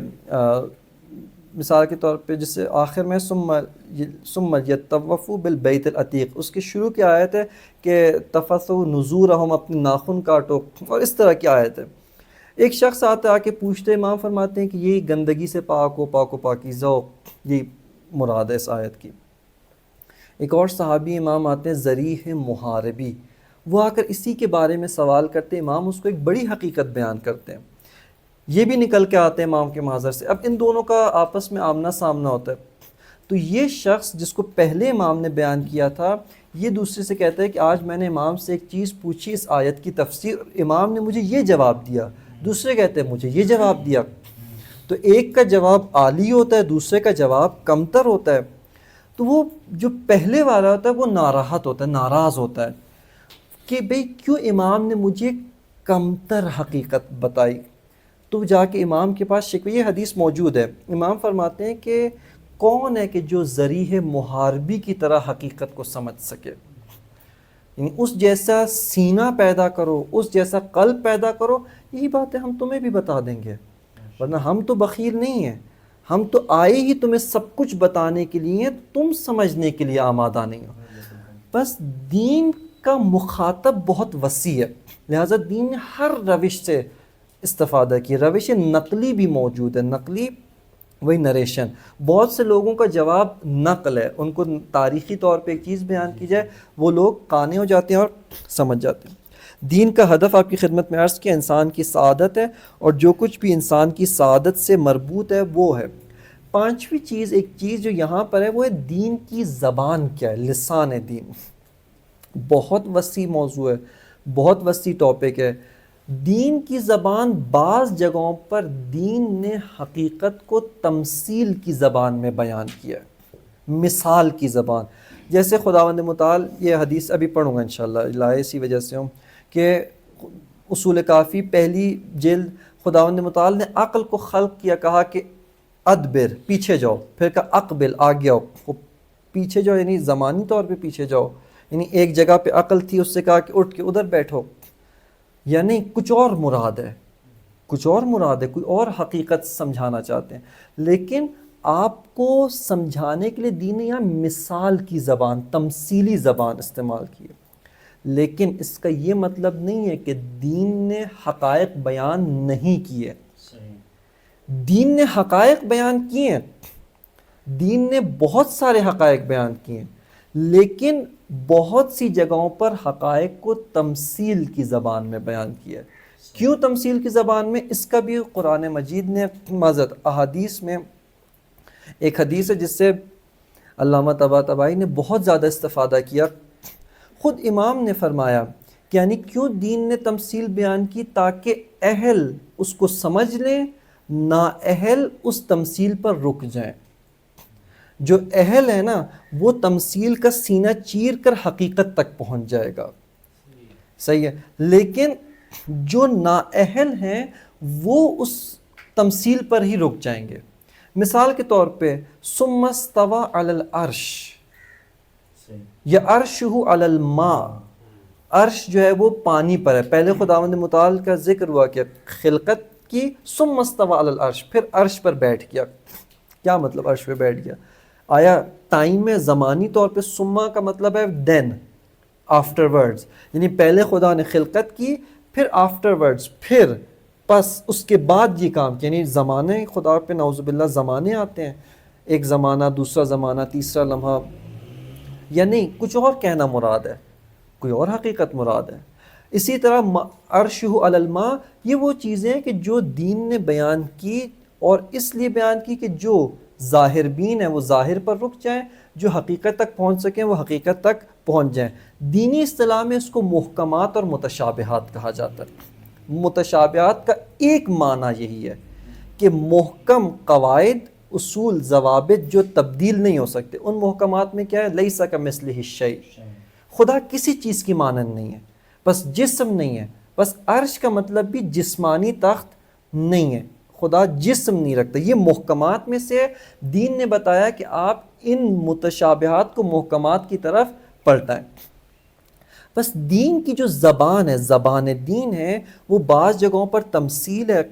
مثال کے طور پہ جس سے آخر میں ثم یطوفوا بالبیت العتیق، اس کی شروع کی آیت ہے کہ تفثوا نذورہم، اپنے ناخن کاٹو، اور اس طرح کی آیت ہے. ایک شخص آتا ہے آ کے پوچھتے، امام فرماتے ہیں کہ یہ گندگی سے پاک و پاکیزہ ہو، یہ مراد ہے اس آیت کی. ایک اور صحابی امام آتے ہیں ذریح محاربی، وہ آ کر اسی کے بارے میں سوال کرتے، امام اس کو ایک بڑی حقیقت بیان کرتے ہیں. یہ بھی نکل کے آتے ہیں امام کے محاضر سے. اب ان دونوں کا آپس میں آمنا سامنا ہوتا ہے. تو یہ شخص جس کو پہلے امام نے بیان کیا تھا، یہ دوسرے سے کہتا ہے کہ آج میں نے امام سے ایک چیز پوچھی اس آیت کی تفسیر، امام نے مجھے یہ جواب دیا. دوسرے کہتے ہیں مجھے یہ جواب دیا. تو ایک کا جواب عالی ہوتا ہے، دوسرے کا جواب کمتر ہوتا ہے. تو وہ جو پہلے والا ہوتا ہے وہ ناراحت ہوتا ہے، ناراض ہوتا ہے کہ بھئی کیوں امام نے مجھے کمتر حقیقت بتائی. تو جا کے امام کے پاس شکوہ، یہ حدیث موجود ہے، امام فرماتے ہیں کہ کون ہے کہ جو ذریح محاربی کی طرح حقیقت کو سمجھ سکے. یعنی اس جیسا سینہ پیدا کرو، اس جیسا قلب پیدا کرو. یہی باتیں ہم تمہیں بھی بتا دیں گے، ورنہ ہم تو بخیل نہیں ہیں، ہم تو آئے ہی تمہیں سب کچھ بتانے کے لیے، تم سمجھنے کے لیے آمادہ نہیں ہو. بس دین کا مخاطب بہت وسیع ہے، لہٰذا دین نے ہر روش سے استفادہ کی. روش نقلی بھی موجود ہے، نقلی وہی نریشن. بہت سے لوگوں کا جواب نقل ہے، ان کو تاریخی طور پہ ایک چیز بیان کی جائے وہ لوگ قانع ہو جاتے ہیں اور سمجھ جاتے ہیں. دین کا ہدف آپ کی خدمت میں عرض کیا انسان کی سعادت ہے، اور جو کچھ بھی انسان کی سعادت سے مربوط ہے وہ ہے. پانچویں چیز، ایک چیز جو یہاں پر ہے وہ ہے دین کی زبان کیا ہے، لسان دین. بہت وسیع موضوع ہے، بہت وسیع ٹاپک ہے. دین کی زبان، بعض جگہوں پر دین نے حقیقت کو تمثیل کی زبان میں بیان کیا ہے، مثال کی زبان. جیسے خداوند متعال، یہ حدیث ابھی پڑھوں گا انشاءاللہ، لائے اسی وجہ سے ہوں کہ اصول کافی پہلی جلد، خداوند متعال نے عقل کو خلق کیا، کہا کہ ادبر، پیچھے جاؤ، پھر کہا اقبل، آگے آؤ. پیچھے جاؤ یعنی زمانی طور پہ پیچھے جاؤ، یعنی ایک جگہ پہ عقل تھی، اس سے کہا کہ اٹھ کے ادھر بیٹھو. یعنی کچھ اور مراد ہے، کچھ اور مراد ہے، کوئی اور حقیقت سمجھانا چاہتے ہیں. لیکن آپ کو سمجھانے کے لیے دین نے یہاں مثال کی زبان، تمثیلی زبان استعمال کی ہے. لیکن اس کا یہ مطلب نہیں ہے کہ دین نے حقائق بیان نہیں کیے. دین نے حقائق بیان کیے ہیں، دین نے بہت سارے حقائق بیان کیے ہیں، لیکن بہت سی جگہوں پر حقائق کو تمثیل کی زبان میں بیان کیا ہے. کیوں تمثیل کی زبان میں؟ اس کا بھی قرآن مجید نے معذرت احادیث میں ایک حدیث ہے جس سے علامہ طباطبائی نے بہت زیادہ استفادہ کیا. خود امام نے فرمایا کہ یعنی کیوں دین نے تمثیل بیان کی، تاکہ اہل اس کو سمجھ لیں، نااہل اس تمثیل پر رک جائیں. جو اہل ہے نا وہ تمثیل کا سینہ چیر کر حقیقت تک پہنچ جائے گا. صحیح ہے. لیکن جو نااہل ہیں وہ اس تمثیل پر ہی رک جائیں گے. مثال کے طور پہ ثم استوى علی العرش یا عرشہ علی الماء. عرش جو ہے وہ پانی پر ہے. پہلے خداوند متعال کا ذکر ہوا کہ خلقت کی ثم استوى علی العرش، پھر عرش پر بیٹھ گیا. کیا مطلب عرش پہ بیٹھ گیا؟ آیا ٹائم میں زمانی طور پہ ثم کا مطلب ہے دین، آفٹر ورڈز، یعنی پہلے خدا نے خلقت کی پھر آفٹر ورڈز، پھر پس اس کے بعد یہ کام کیا. یعنی زمانے خدا پہ نعوذ باللہ زمانے آتے ہیں، ایک زمانہ، دوسرا زمانہ، تیسرا لمحہ، یا نہیں کچھ اور کہنا مراد ہے، کوئی اور حقیقت مراد ہے. اسی طرح عرشہ علی الماء، یہ وہ چیزیں کہ جو دین نے بیان کی اور اس لیے بیان کی کہ جو ظاہر بین ہیں وہ ظاہر پر رک جائیں، جو حقیقت تک پہنچ سکیں وہ حقیقت تک پہنچ جائیں. دینی اصطلاح میں اس کو محکمات اور متشابہات کہا جاتا ہے. متشابہات کا ایک معنی یہی ہے کہ محکم قواعد، اصول، ضوابط جو تبدیل نہیں ہو سکتے. ان محکمات میں کیا ہے؟ لیس کمثلہ شیء، خدا کسی چیز کی مانند نہیں ہے. بس جسم نہیں ہے، بس عرش کا مطلب بھی جسمانی تخت نہیں ہے، خدا جسم نہیں رکھتا. یہ محکمات میں سے دین نے بتایا کہ آپ ان متشابہات کو محکمات کی طرف پلٹائیں. بس دین کی جو زبان ہے، زبان دین ہے، وہ بعض جگہوں پر تمثیل ہے،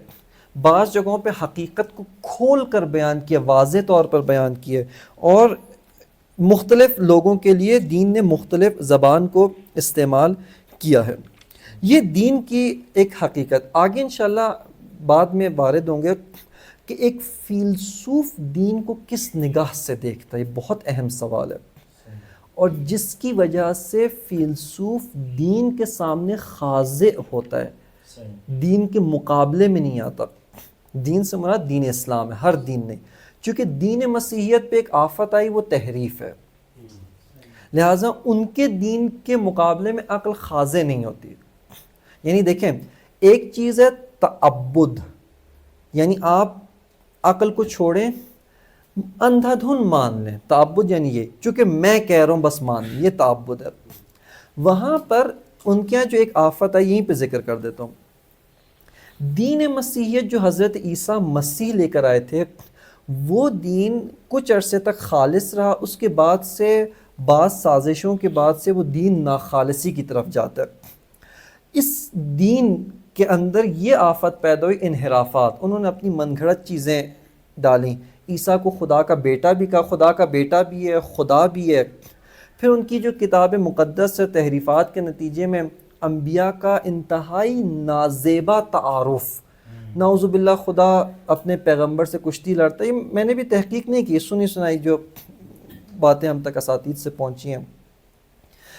بعض جگہوں پہ حقیقت کو کھول کر بیان کیا، واضح طور پر بیان کیا. اور مختلف لوگوں کے لیے دین نے مختلف زبان کو استعمال کیا ہے. یہ دین کی ایک حقیقت. آگے انشاءاللہ بعد میں وارد ہوں گے کہ ایک فیلسوف دین کو کس نگاہ سے دیکھتا ہے. یہ بہت اہم سوال ہے، اور جس کی وجہ سے فیلسوف دین کے سامنے خاضع ہوتا ہے، دین کے مقابلے میں نہیں آتا. دین سے مراد دین اسلام ہے، ہر دین نہیں. چونکہ دین مسیحیت پہ ایک آفت آئی، وہ تحریف ہے، لہٰذا ان کے دین کے مقابلے میں عقل خاضع نہیں ہوتی. یعنی دیکھیں، ایک چیز ہے تعبد، یعنی آپ عقل کو چھوڑیں، اندھا دھن مان لیں. تعبد یعنی یہ، چونکہ میں کہہ رہا ہوں بس مان لیں، یہ تعبد ہے. وہاں پر ان کے یہاں جو ایک آفت ہے، یہیں پہ ذکر کر دیتا ہوں. دین مسیحیت جو حضرت عیسیٰ مسیح لے کر آئے تھے، وہ دین کچھ عرصے تک خالص رہا. اس کے بعد سے بعض سازشوں کے بعد سے وہ دین ناخالصی کی طرف جاتا ہے. اس دین کے اندر یہ آفت پیدا ہوئی، انحرافات. انہوں نے اپنی من گھڑت چیزیں ڈالیں. عیسیٰ کو خدا کا بیٹا بھی کہا، خدا کا بیٹا بھی ہے، خدا بھی ہے. پھر ان کی جو کتاب مقدس سے تحریفات کے نتیجے میں انبیاء کا انتہائی نازیبا تعارف. نعوذ باللہ خدا اپنے پیغمبر سے کشتی لڑتا ہے. میں نے بھی تحقیق نہیں کی، سنی سنائی جو باتیں ہم تک اساتید سے پہنچی ہیں.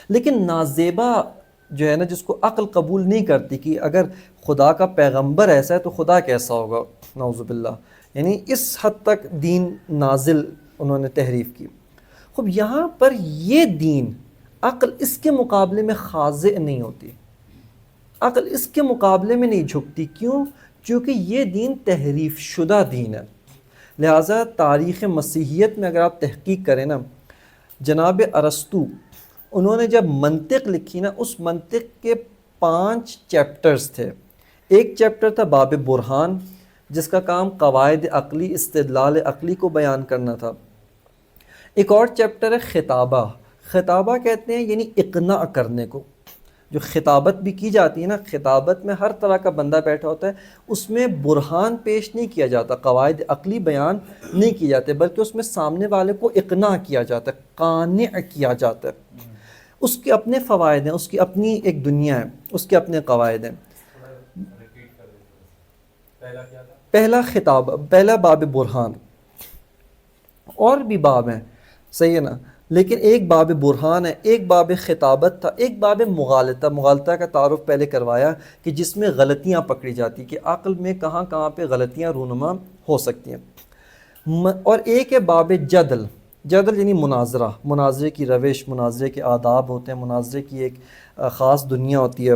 لیکن نازیبا جو ہے نا، جس کو عقل قبول نہیں کرتی کہ اگر خدا کا پیغمبر ایسا ہے تو خدا کیسا ہوگا، نعوذ باللہ. یعنی اس حد تک دین نازل انہوں نے تحریف کی. خب یہاں پر یہ دین، عقل اس کے مقابلے میں خاضع نہیں ہوتی، عقل اس کے مقابلے میں نہیں جھکتی. کیوں؟ چونکہ یہ دین تحریف شدہ دین ہے. لہٰذا تاریخ مسیحیت میں اگر آپ تحقیق کریں نا، جناب ارسطو انہوں نے جب منطق لکھی نا، اس منطق کے 5 چیپٹرز تھے. ایک چیپٹر تھا باب برہان، جس کا کام قواعد عقلی، استدلال عقلی کو بیان کرنا تھا. ایک اور چیپٹر ہے خطابہ. خطابہ کہتے ہیں یعنی اقناع کرنے کو. جو خطابت بھی کی جاتی ہے نا، خطابت میں ہر طرح کا بندہ بیٹھا ہوتا ہے، اس میں برہان پیش نہیں کیا جاتا، قواعد عقلی بیان نہیں کی جاتے، بلکہ اس میں سامنے والے کو اقناع کیا جاتا ہے، قانع کیا جاتا ہے. اس کے اپنے فوائد ہیں، اس کی اپنی ایک دنیا ہے، اس کے اپنے قواعد ہیں. پہلا خطاب، پہلا باب برہان. اور بھی باب ہیں، صحیح ہے نا، لیکن ایک باب برہان ہے، ایک باب خطابت تھا، ایک باب مغالطہ. مغالطہ کا تعارف پہلے کروایا کہ جس میں غلطیاں پکڑی جاتی، کہ عقل میں کہاں کہاں پہ غلطیاں رونما ہو سکتی ہیں. اور ایک ہے باب جدل. جدل یعنی مناظرہ، مناظرے کی روش، مناظرے کے آداب ہوتے ہیں، مناظرے کی ایک خاص دنیا ہوتی ہے.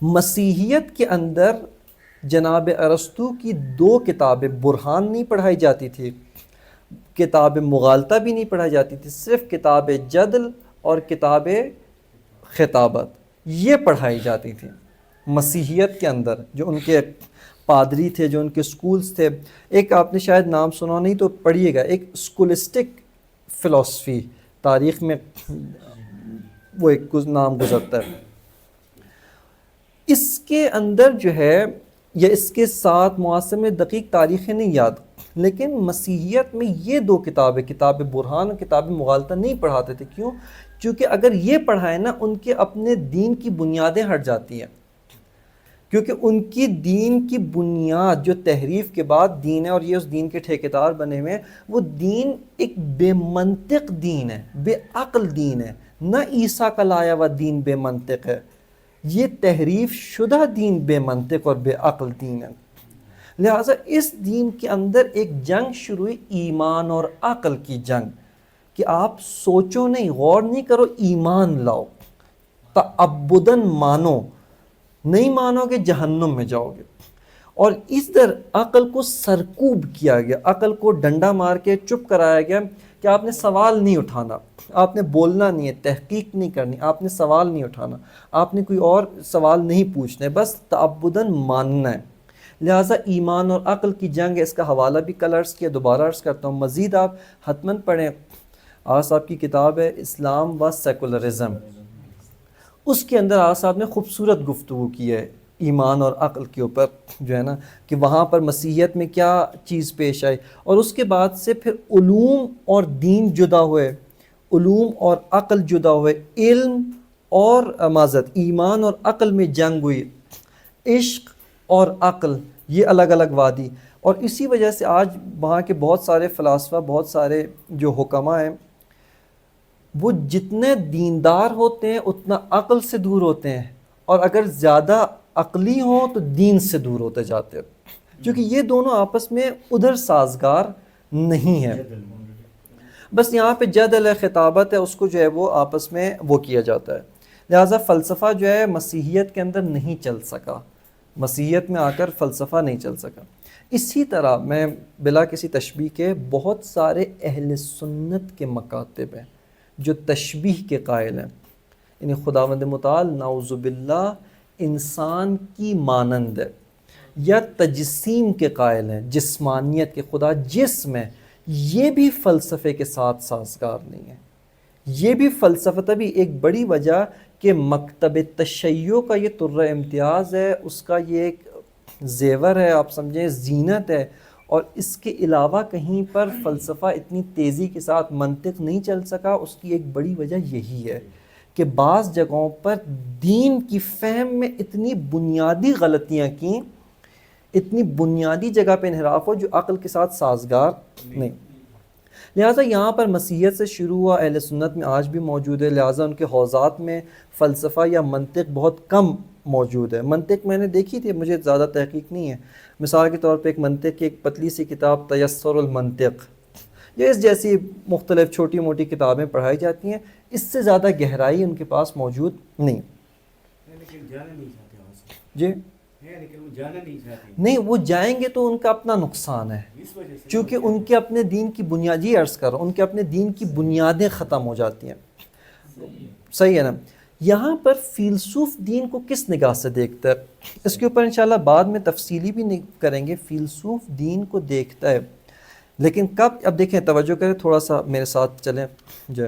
مسیحیت کے اندر جناب ارسطو کی 2 کتابیں برہان نہیں پڑھائی جاتی تھی، کتاب مغالطہ بھی نہیں پڑھائی جاتی تھی، صرف کتاب جدل اور کتاب خطابت یہ پڑھائی جاتی تھی مسیحیت کے اندر۔ جو ان کے پادری تھے، جو ان کے سکولز تھے، ایک آپ نے شاید نام سنا نہیں تو پڑھیے گا، ایک سکولسٹک فلسفی، تاریخ میں وہ ایک نام گزرتا ہے۔ اس کے اندر جو ہے، یا اس کے ساتھ معاصر میں دقیق تاریخیں نہیں یاد، لیکن مسیحیت میں یہ 2 کتابیں، کتاب برہان اور کتاب مغالطہ نہیں پڑھاتے تھے۔ کیوں؟ کیونکہ اگر یہ پڑھائیں نا، ان کے اپنے دین کی بنیادیں ہٹ جاتی ہیں، کیونکہ ان کی دین کی بنیاد جو تحریف کے بعد دین ہے، اور یہ اس دین کے ٹھیکیدار بنے ہوئے ہیں، وہ دین ایک بے منطق دین ہے، بے عقل دین ہے۔ نہ عیسیٰ کا لایا ہوا دین بے منطق ہے، یہ تحریف شدہ دین بے منطق اور بے عقل دین ہے۔ لہٰذا اس دین کے اندر ایک جنگ شروع ہوئی، ایمان اور عقل کی جنگ، کہ آپ سوچو نہیں، غور نہیں کرو، ایمان لاؤ، تعبداً مانو، نہیں مانو گے جہنم میں جاؤ گے۔ اور اس در عقل کو سرکوب کیا گیا، عقل کو ڈنڈا مار کے چپ کرایا گیا کہ آپ نے سوال نہیں اٹھانا، آپ نے بولنا نہیں ہے، تحقیق نہیں کرنی، آپ نے سوال نہیں اٹھانا، آپ نے کوئی اور سوال نہیں پوچھنا ہے، بس تعبداً ماننا ہے۔ لہٰذا ایمان اور عقل کی جنگ ہے، اس کا حوالہ بھی کل عرض کیا، دوبارہ عرض کرتا ہوں، مزید آپ حتماً پڑھیں۔ آج صاحب کی کتاب ہے اسلام و سیکولرزم، اس کے اندر آج صاحب نے خوبصورت گفتگو کی ہے ایمان اور عقل کے اوپر، جو ہے نا، کہ وہاں پر مسیحیت میں کیا چیز پیش آئی، اور اس کے بعد سے پھر علوم اور دین جدا ہوئے، علوم اور عقل جدا ہوئے، علم اور معذرت ایمان اور عقل میں جنگ ہوئی، عشق اور عقل یہ الگ الگ وادی۔ اور اسی وجہ سے آج وہاں کے بہت سارے فلاسفہ، بہت سارے جو حکماء ہیں، وہ جتنے دیندار ہوتے ہیں اتنا عقل سے دور ہوتے ہیں، اور اگر زیادہ عقلی ہوں تو دین سے دور ہوتے جاتے ہیں، کیونکہ یہ دونوں آپس میں ادھر سازگار نہیں ہے۔ بس یہاں پہ جدل ہے، خطابت ہے، اس کو جو ہے وہ آپس میں وہ کیا جاتا ہے۔ لہٰذا فلسفہ جو ہے مسیحیت کے اندر نہیں چل سکا، مسیحیت میں آ کر فلسفہ نہیں چل سکا۔ اسی طرح میں بلا کسی تشبیہ کے، بہت سارے اہل سنت کے مکاتب ہیں جو تشبیہ کے قائل ہیں، یعنی خداوند متعال نعوذ باللہ انسان کی مانند ہے، یا تجسیم کے قائل ہیں، جسمانیت کے، خدا جسم ہے، یہ بھی فلسفے کے ساتھ سازگار نہیں ہے۔ یہ بھی فلسفہ بھی ایک بڑی وجہ کہ مکتب تشیع کا یہ طرہ امتیاز ہے، اس کا یہ ایک زیور ہے، آپ سمجھیں زینت ہے، اور اس کے علاوہ کہیں پر فلسفہ اتنی تیزی کے ساتھ منطق نہیں چل سکا۔ اس کی ایک بڑی وجہ یہی ہے کہ بعض جگہوں پر دین کی فہم میں اتنی بنیادی غلطیاں کیں، اتنی بنیادی جگہ پہ انحراف ہو جو عقل کے ساتھ سازگار نہیں۔ لہٰذا یہاں پر مسیحیت سے شروع ہوا، اہل سنت میں آج بھی موجود ہے، لہٰذا ان کے حوزات میں فلسفہ یا منطق بہت کم موجود ہے۔ منطق میں نے دیکھی تھی، مجھے زیادہ تحقیق نہیں ہے، مثال کے طور پہ ایک منطق کی ایک پتلی سی کتاب تیسر المنطق، یا اس جیسی مختلف چھوٹی موٹی کتابیں پڑھائی جاتی ہیں، اس سے زیادہ گہرائی ان کے پاس موجود نہیں۔ جی نہیں، وہ جائیں گے تو ان کا اپنا نقصان ہے، چونکہ ان کے اپنے دین کی بنیادی عرض کر رہا ہوں، ان کے اپنے دین کی بنیادیں ختم ہو جاتی ہیں۔ صحیح ہے نا؟ یہاں پر فیلسوف دین کو کس نگاہ سے دیکھتا ہے، اس کے اوپر انشاءاللہ بعد میں تفصیلی بھی کریں گے۔ فیلسوف دین کو دیکھتا ہے، لیکن کب؟ اب دیکھیں، توجہ کریں، تھوڑا سا میرے ساتھ چلیں۔ جو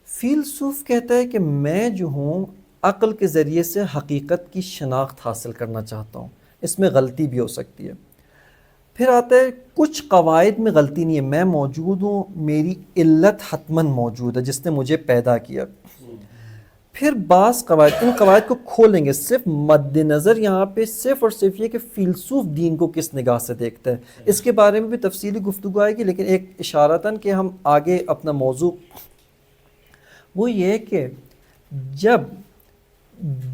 فیلسوف کہتا ہے کہ میں جو ہوں عقل کے ذریعے سے حقیقت کی شناخت حاصل کرنا چاہتا ہوں، اس میں غلطی بھی ہو سکتی ہے۔ پھر آتا ہے کچھ قواعد میں غلطی نہیں ہے، میں موجود ہوں، میری علت حتماً موجود ہے جس نے مجھے پیدا کیا۔ پھر بعض قواعد، ان قواعد کو کھولیں گے، صرف مد نظر یہاں پہ صرف اور صرف یہ کہ فیلسوف دین کو کس نگاہ سے دیکھتا ہے، اس کے بارے میں بھی تفصیلی گفتگو آئے گی، لیکن ایک اشارتاً کہ ہم آگے اپنا موضوع وہ یہ ہے کہ جب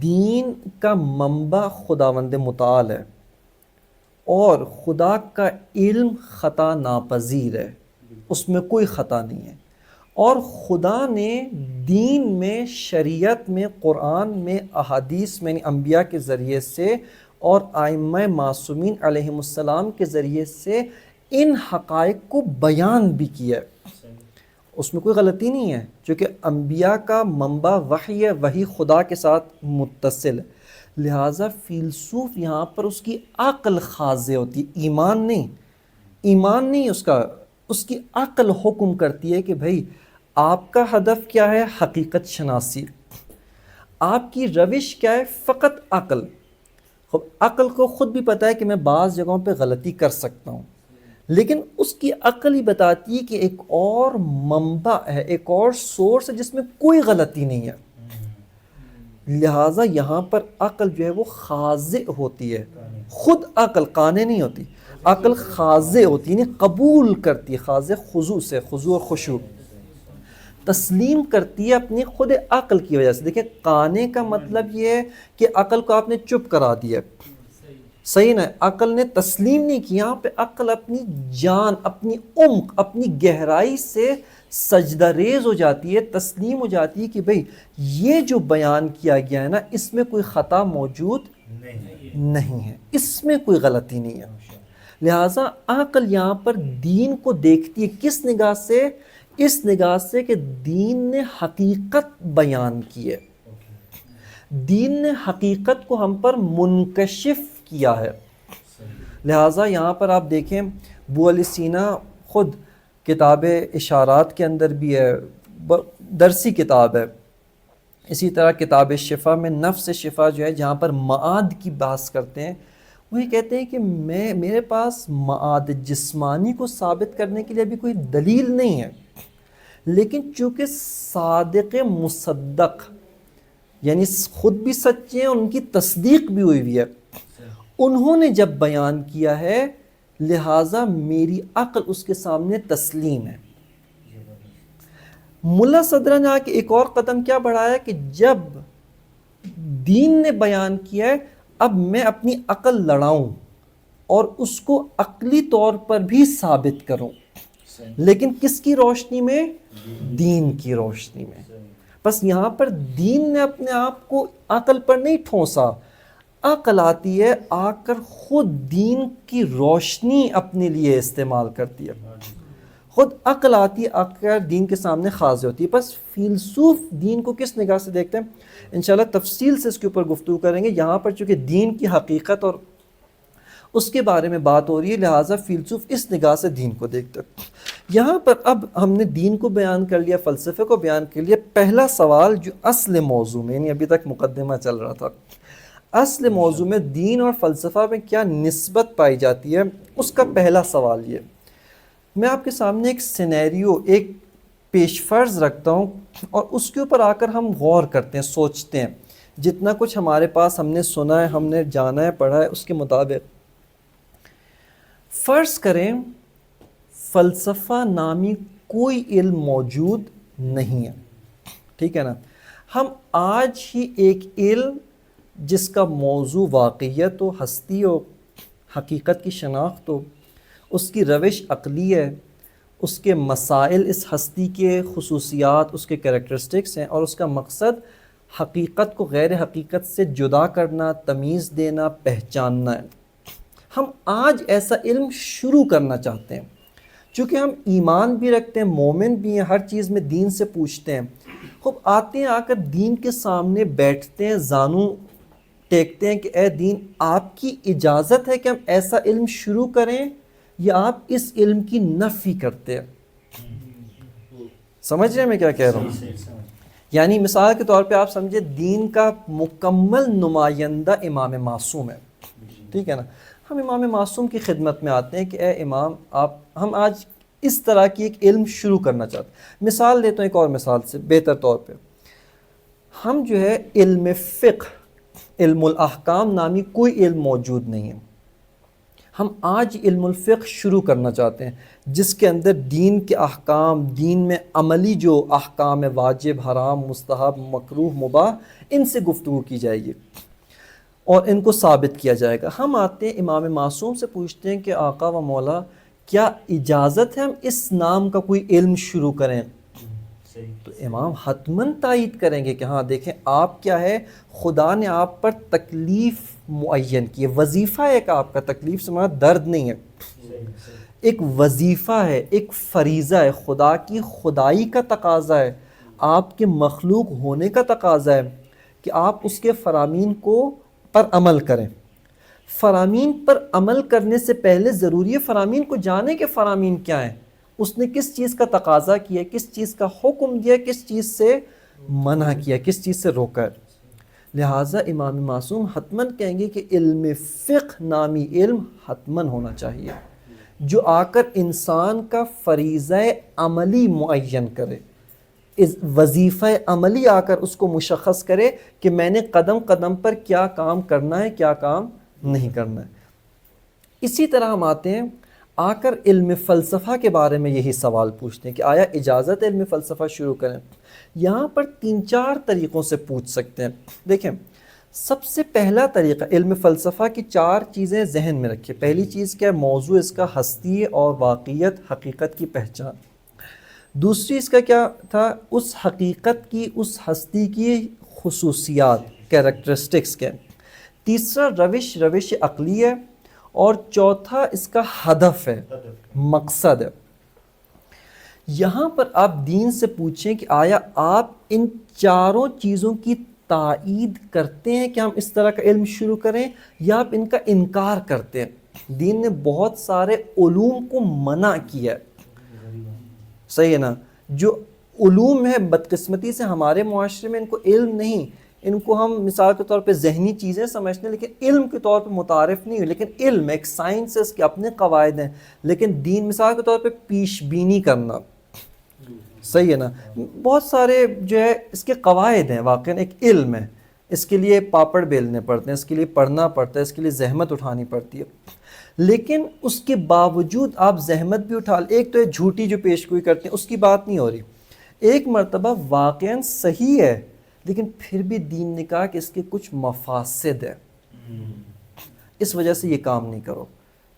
دین کا منبع خداوند متعال ہے اور خدا کا علم خطا ناپذیر ہے، اس میں کوئی خطا نہیں ہے، اور خدا نے دین میں، شریعت میں، قرآن میں، احادیث میں، انبیاء کے ذریعے سے اور ائمہ معصومین علیہم السلام کے ذریعے سے ان حقائق کو بیان بھی کیا ہے، اس میں کوئی غلطی نہیں ہے، چونکہ انبیاء کا منبع وحی ہے، وحی خدا کے ساتھ متصل ہے، لہٰذا فیلسوف یہاں پر اس کی عقل خاضع ہوتی ہے، ایمان نہیں اس کی عقل حکم کرتی ہے کہ بھائی آپ کا ہدف کیا ہے، حقیقت شناسی، آپ کی روش کیا ہے، فقط عقل۔ خب عقل کو خود بھی پتہ ہے کہ میں بعض جگہوں پہ غلطی کر سکتا ہوں، لیکن اس کی عقل ہی بتاتی ہے کہ ایک اور منبع ہے، ایک اور سورس ہے جس میں کوئی غلطی نہیں ہے، لہٰذا یہاں پر عقل جو ہے وہ خاضع ہوتی ہے، خود عقل قانع نہیں ہوتی، عقل خاضع ہوتی ہے، یعنی قبول کرتی ہے، خاضع خضوع سے، خضوع اور خشوع، تسلیم کرتی ہے اپنی خود عقل کی وجہ سے۔ دیکھیں قانع کا مطلب یہ ہے کہ عقل کو آپ نے چپ کرا دیا، صحیح نا، عقل نے تسلیم نہیں کیا، یہاں پہ عقل اپنی جان، اپنی عمق، اپنی گہرائی سے سجدہ ریز ہو جاتی ہے، تسلیم ہو جاتی ہے کہ بھئی یہ جو بیان کیا گیا ہے نا، اس میں کوئی خطا موجود نہیں ہے، اس میں کوئی غلطی نہیں ہے۔ لہٰذا عقل یہاں پر دین کو دیکھتی ہے کس نگاہ سے، اس نگاہ سے کہ دین نے حقیقت بیان کی ہے، دین نے حقیقت کو ہم پر منکشف کیا ہے، لہٰذا یہاں پر آپ دیکھیں ابو علی سینا خود کتاب اشارات کے اندر بھی ہے، درسی کتاب ہے، اسی طرح کتاب شفا میں نفس شفا جو ہے جہاں پر معاد کی بحث کرتے ہیں، وہ یہ کہتے ہیں کہ میرے پاس معاد جسمانی کو ثابت کرنے کے لیے ابھی کوئی دلیل نہیں ہے، لیکن چونکہ صادق مصدق یعنی خود بھی سچے ہیں، ان کی تصدیق بھی ہوئی ہے، انہوں نے جب بیان کیا ہے لہٰذا میری عقل اس کے سامنے تسلیم ہے۔ ملا صدرہ نے آ کے ایک اور قدم کیا بڑھایا کہ جب دین نے بیان کیا ہے اب میں اپنی عقل لڑاؤں اور اس کو عقلی طور پر بھی ثابت کروں، لیکن کس کی روشنی میں؟ دین کی روشنی میں۔ بس یہاں پر دین نے اپنے آپ کو عقل پر نہیں ٹھونسا، عقل آتی ہے آ کر خود دین کی روشنی اپنے لیے استعمال کرتی ہے، خود عقل آتی ہے آ کر دین کے سامنے خاضع ہوتی ہے۔ بس فیلسوف دین کو کس نگاہ سے دیکھتے ہیں، انشاءاللہ تفصیل سے اس کے اوپر گفتگو کریں گے، یہاں پر چونکہ دین کی حقیقت اور اس کے بارے میں بات ہو رہی ہے، لہٰذا فیلسوف اس نگاہ سے دین کو دیکھتے ہیں۔ یہاں پر اب ہم نے دین کو بیان کر لیا، فلسفے کو بیان کر لیا، پہلا سوال جو اصل موضوع میں، یعنی ابھی تک مقدمہ چل رہا تھا، اصل موضوع میں دین اور فلسفہ میں کیا نسبت پائی جاتی ہے، اس کا پہلا سوال یہ، میں آپ کے سامنے ایک سینیریو، ایک پیش فرض رکھتا ہوں اور اس کے اوپر آ کر ہم غور کرتے ہیں، سوچتے ہیں، جتنا کچھ ہمارے پاس ہم نے سنا ہے، ہم نے جانا ہے، پڑھا ہے، اس کے مطابق فرض کریں فلسفہ نامی کوئی علم موجود نہیں ہے، ٹھیک ہے نا، ہم آج ہی ایک علم جس کا موضوع واقعیت و ہستی ہو، حقیقت کی شناخت ہو، اس کی روش عقلی ہے، اس کے مسائل اس ہستی کے خصوصیات، اس کے کریکٹرسٹکس ہیں، اور اس کا مقصد حقیقت کو غیر حقیقت سے جدا کرنا، تمیز دینا، پہچاننا ہے۔ ہم آج ایسا علم شروع کرنا چاہتے ہیں، چونکہ ہم ایمان بھی رکھتے ہیں، مومن بھی ہیں، ہر چیز میں دین سے پوچھتے ہیں، خوب آتے ہیں، آ کر دین کے سامنے بیٹھتے ہیں، زانو ٹیکتے ہیں کہ اے دین، آپ کی اجازت ہے کہ ہم ایسا علم شروع کریں یا آپ اس علم کی نفی کرتے ہیں؟ سمجھ رہے ہیں میں کیا کہہ رہا ہوں؟ یعنی مثال کے طور پہ آپ سمجھے دین کا مکمل نمائندہ امام معصوم ہے، ٹھیک ہے نا، ہم امام معصوم کی خدمت میں آتے ہیں کہ اے امام، ہم آج اس طرح کی ایک علم شروع کرنا چاہتے ہیں۔ مثال دیتا ہوں ایک اور مثال سے بہتر طور پہ، ہم جو ہے علم فقہ، علم الاحکام نامی کوئی علم موجود نہیں ہے، ہم آج علم الفقہ شروع کرنا چاہتے ہیں جس کے اندر دین کے احکام، دین میں عملی جو احکام واجب، حرام، مستحب، مکروہ، مباح، ان سے گفتگو کی جائے گی اور ان کو ثابت کیا جائے گا۔ ہم آتے ہیں امام معصوم سے پوچھتے ہیں کہ آقا و مولا، کیا اجازت ہے ہم اس نام کا کوئی علم شروع کریں؟ تو امام حتماً تائید کریں گے کہ ہاں دیکھیں، آپ کیا ہے، خدا نے آپ پر تکلیف معین کی ہے. وظیفہ ہے ایک آپ کا، تکلیف سے مراد درد نہیں ہے، ایک وظیفہ ہے، ایک فریضہ ہے، خدا کی خدائی کا تقاضا ہے، آپ کے مخلوق ہونے کا تقاضا ہے کہ آپ اس کے فرامین پر عمل کریں. فرامین پر عمل کرنے سے پہلے ضروری ہے فرامین کو جانیں کہ فرامین کیا ہیں، اس نے کس چیز کا تقاضا کیا ہے، کس چیز کا حکم دیا، کس چیز سے منع کیا، کس چیز سے روکا ہے. لہٰذا امام معصوم حتماً کہیں گے کہ علم فقہ نامی علم حتماً ہونا چاہیے، جو آ کر انسان کا فریضہ عملی معین کرے، اس وظیفہ عملی آ کر اس کو مشخص کرے کہ میں نے قدم قدم پر کیا کام کرنا ہے، کیا کام نہیں کرنا ہے. اسی طرح ہم آتے ہیں آ کر علم فلسفہ کے بارے میں یہی سوال پوچھتے ہیں کہ آیا اجازت علم فلسفہ شروع کریں. یہاں پر 3-4 طریقوں سے پوچھ سکتے ہیں. دیکھیں، سب سے پہلا طریقہ، علم فلسفہ کی 4 چیزیں ذہن میں رکھیں. پہلی چیز کیا ہے؟ موضوع اس کا ہستی اور واقعیت، حقیقت کی پہچان. دوسری اس کا کیا تھا؟ اس حقیقت کی، اس ہستی کی خصوصیات، کیریکٹرسٹکس کے. تیسرا روش عقلی ہے، اور چوتھا اس کا ہدف ہے، مقصد ہے. یہاں پر آپ دین سے پوچھیں کہ آیا آپ ان 4 چیزوں کی تائید کرتے ہیں کہ ہم اس طرح کا علم شروع کریں، یا آپ ان کا انکار کرتے ہیں؟ دین نے بہت سارے علوم کو منع کیا ہے، صحیح ہے نا. جو علوم ہے بدقسمتی سے ہمارے معاشرے میں ان کو علم نہیں، ان کو ہم مثال کے طور پہ ذہنی چیزیں سمجھتے ہیں، لیکن علم کے طور پہ متعارف نہیں ہوئی. لیکن علم ایک سائنس ہے، اس کے اپنے قواعد ہیں. لیکن دین مثال کے طور پہ پیش بینی کرنا، صحیح ہے نا، بہت سارے جو ہے اس کے قواعد ہیں، واقعاً ایک علم ہے. اس کے لیے پاپڑ بیلنے پڑتے ہیں، اس کے لیے پڑھنا پڑتا ہے، اس کے لیے زحمت اٹھانی پڑتی ہے. لیکن اس کے باوجود آپ زحمت بھی اٹھا لیں. ایک تو ہے جھوٹی جو پیشگوئی کرتے ہیں، اس کی بات نہیں ہو رہی. ایک مرتبہ واقعاً صحیح ہے، لیکن پھر بھی دین نے کہا کہ اس کے کچھ مفاسد ہیں، اس وجہ سے یہ کام نہیں کرو،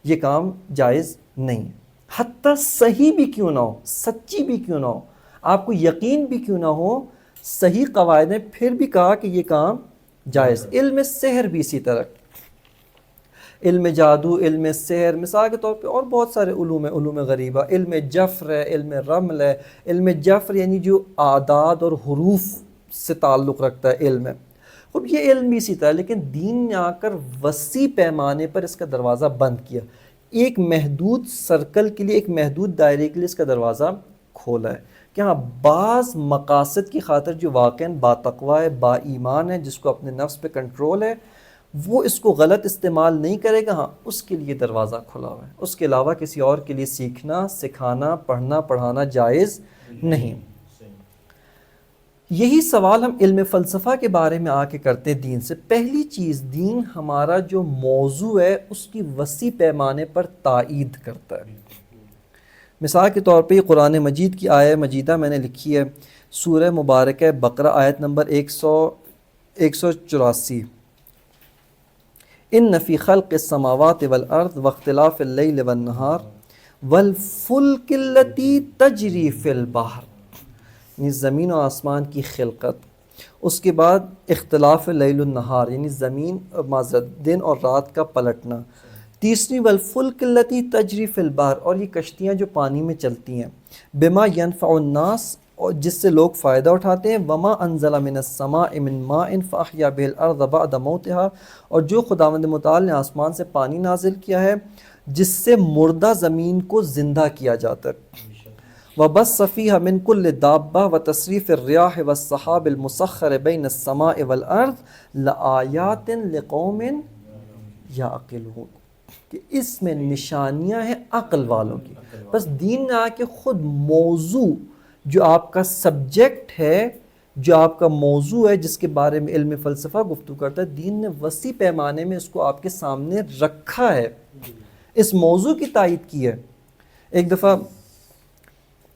یہ کام جائز نہیں ہے. حتیٰ صحیح بھی کیوں نہ ہو، سچی بھی کیوں نہ ہو، آپ کو یقین بھی کیوں نہ ہو، صحیح قواعد ہیں، پھر بھی کہا کہ یہ کام جائز. علم سحر بھی اسی طرح، علم جادو، علم سحر، مثال کے طور پہ اور بہت سارے علوم ہیں، علوم غریبہ، علم جفر ہے، علم رمل ہے. علم جفر یعنی جو اعداد اور حروف سے تعلق رکھتا ہے علم ہے. اب یہ علم بھی اسی طرح، لیکن دین نے آ کر وسیع پیمانے پر اس کا دروازہ بند کیا. ایک محدود سرکل کے لیے، ایک محدود دائرے کے لیے اس کا دروازہ کھولا ہے کہ ہاں بعض مقاصد کی خاطر جو واقعاً با تقوی ہے، با ایمان ہے، جس کو اپنے نفس پہ کنٹرول ہے، وہ اس کو غلط استعمال نہیں کرے گا. ہاں اس کے لیے دروازہ کھلا ہوا ہے. اس کے علاوہ کسی اور کے لیے سیکھنا، سکھانا، پڑھنا، پڑھانا جائز نہیں. یہی سوال ہم علم فلسفہ کے بارے میں آ کے کرتے ہیں دین سے. پہلی چیز، دین ہمارا جو موضوع ہے اس کی وسیع پیمانے پر تائید کرتا ہے. مثال کے طور پہ یہ قرآن مجید کی آیہ مجیدہ میں نے لکھی ہے، سورہ مبارکہ بقرہ، آیت نمبر 184. ان فی خلق السماوات والارض واختلاف اللیل والنہار والفلک التی تجری فی البحر، یعنی زمین و آسمان کی خلقت، اس کے بعد اختلاف اللیل والنہار یعنی زمین دن اور رات کا پلٹنا. تیسری والفلک التی تجری فی البحر، اور یہ کشتیاں جو پانی میں چلتی ہیں، بما ینفع الناس، اور جس سے لوگ فائدہ اٹھاتے ہیں، وما انزل من السماء من ماء فاحیا به الارض بعد موتها، اور جو خداوند متعال نے آسمان سے پانی نازل کیا ہے جس سے مردہ زمین کو زندہ کیا جاتا ہے. وبث فیہا من کل دابہ وتصریف الریاح والسحاب المسخر بین السماء والارض لآیات لقوم یعقلون، کہ اس میں نشانیاں ہیں عقل والوں کی. بس دین نے آ کے خود موضوع جو آپ کا سبجیکٹ ہے، جو آپ کا موضوع ہے جس کے بارے میں علم فلسفہ گفتگو کرتا ہے، دین نے وسیع پیمانے میں اس کو آپ کے سامنے رکھا ہے، اس موضوع کی تائید کی ہے. ایک دفعہ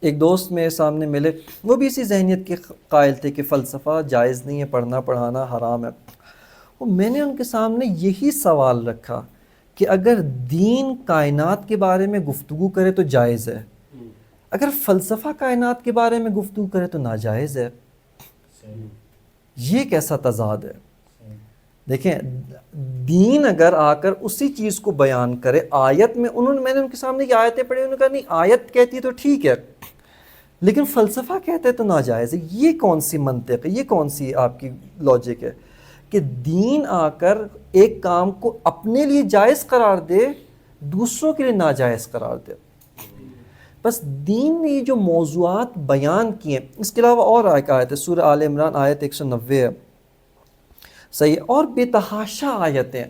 ایک دوست میرے سامنے ملے، وہ بھی اسی ذہنیت کے قائل تھے کہ فلسفہ جائز نہیں ہے، پڑھنا پڑھانا حرام ہے. میں نے ان کے سامنے یہی سوال رکھا کہ اگر دین کائنات کے بارے میں گفتگو کرے تو جائز ہے، اگر فلسفہ کائنات کے بارے میں گفتگو کرے تو ناجائز ہے. یہ کیسا تضاد ہے؟ دیکھیں دین اگر آ کر اسی چیز کو بیان کرے آیت میں، میں نے ان کے سامنے یہ آیتیں پڑھی، انہوں نے کہا نہیں آیت کہتی ہے تو ٹھیک ہے لیکن فلسفہ کہتے تو ناجائز ہے. یہ کون سی منطق ہے، یہ کون سی آپ کی لاجک ہے کہ دین آ کر ایک کام کو اپنے لیے جائز قرار دے، دوسروں کے لیے ناجائز قرار دے. بس دین نے یہ جو موضوعات بیان کیے ہیں، اس کے علاوہ اور ایک آیت ہے سورہ آل عمران آیت 190 ہے، صحیح، اور بے تحاشا آیتیں،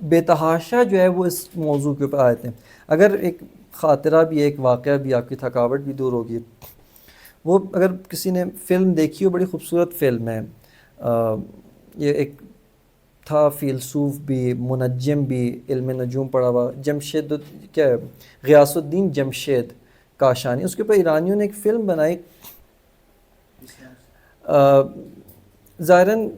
بے تحاشا جو ہے وہ اس موضوع کے اوپر آیتیں. اگر ایک خاطرہ بھی، ایک واقعہ بھی، آپ کی تھکاوٹ بھی دور ہوگی. وہ اگر کسی نے فلم دیکھی ہو، بڑی خوبصورت فلم ہے، یہ ایک تھا فیلسوف بھی، منجم بھی، علم نجوم پڑھا ہوا، جمشید، کیا ہے، غیاث الدین جمشید کاشانی، اس کے اوپر ایرانیوں نے ایک فلم بنائی. ظاہراً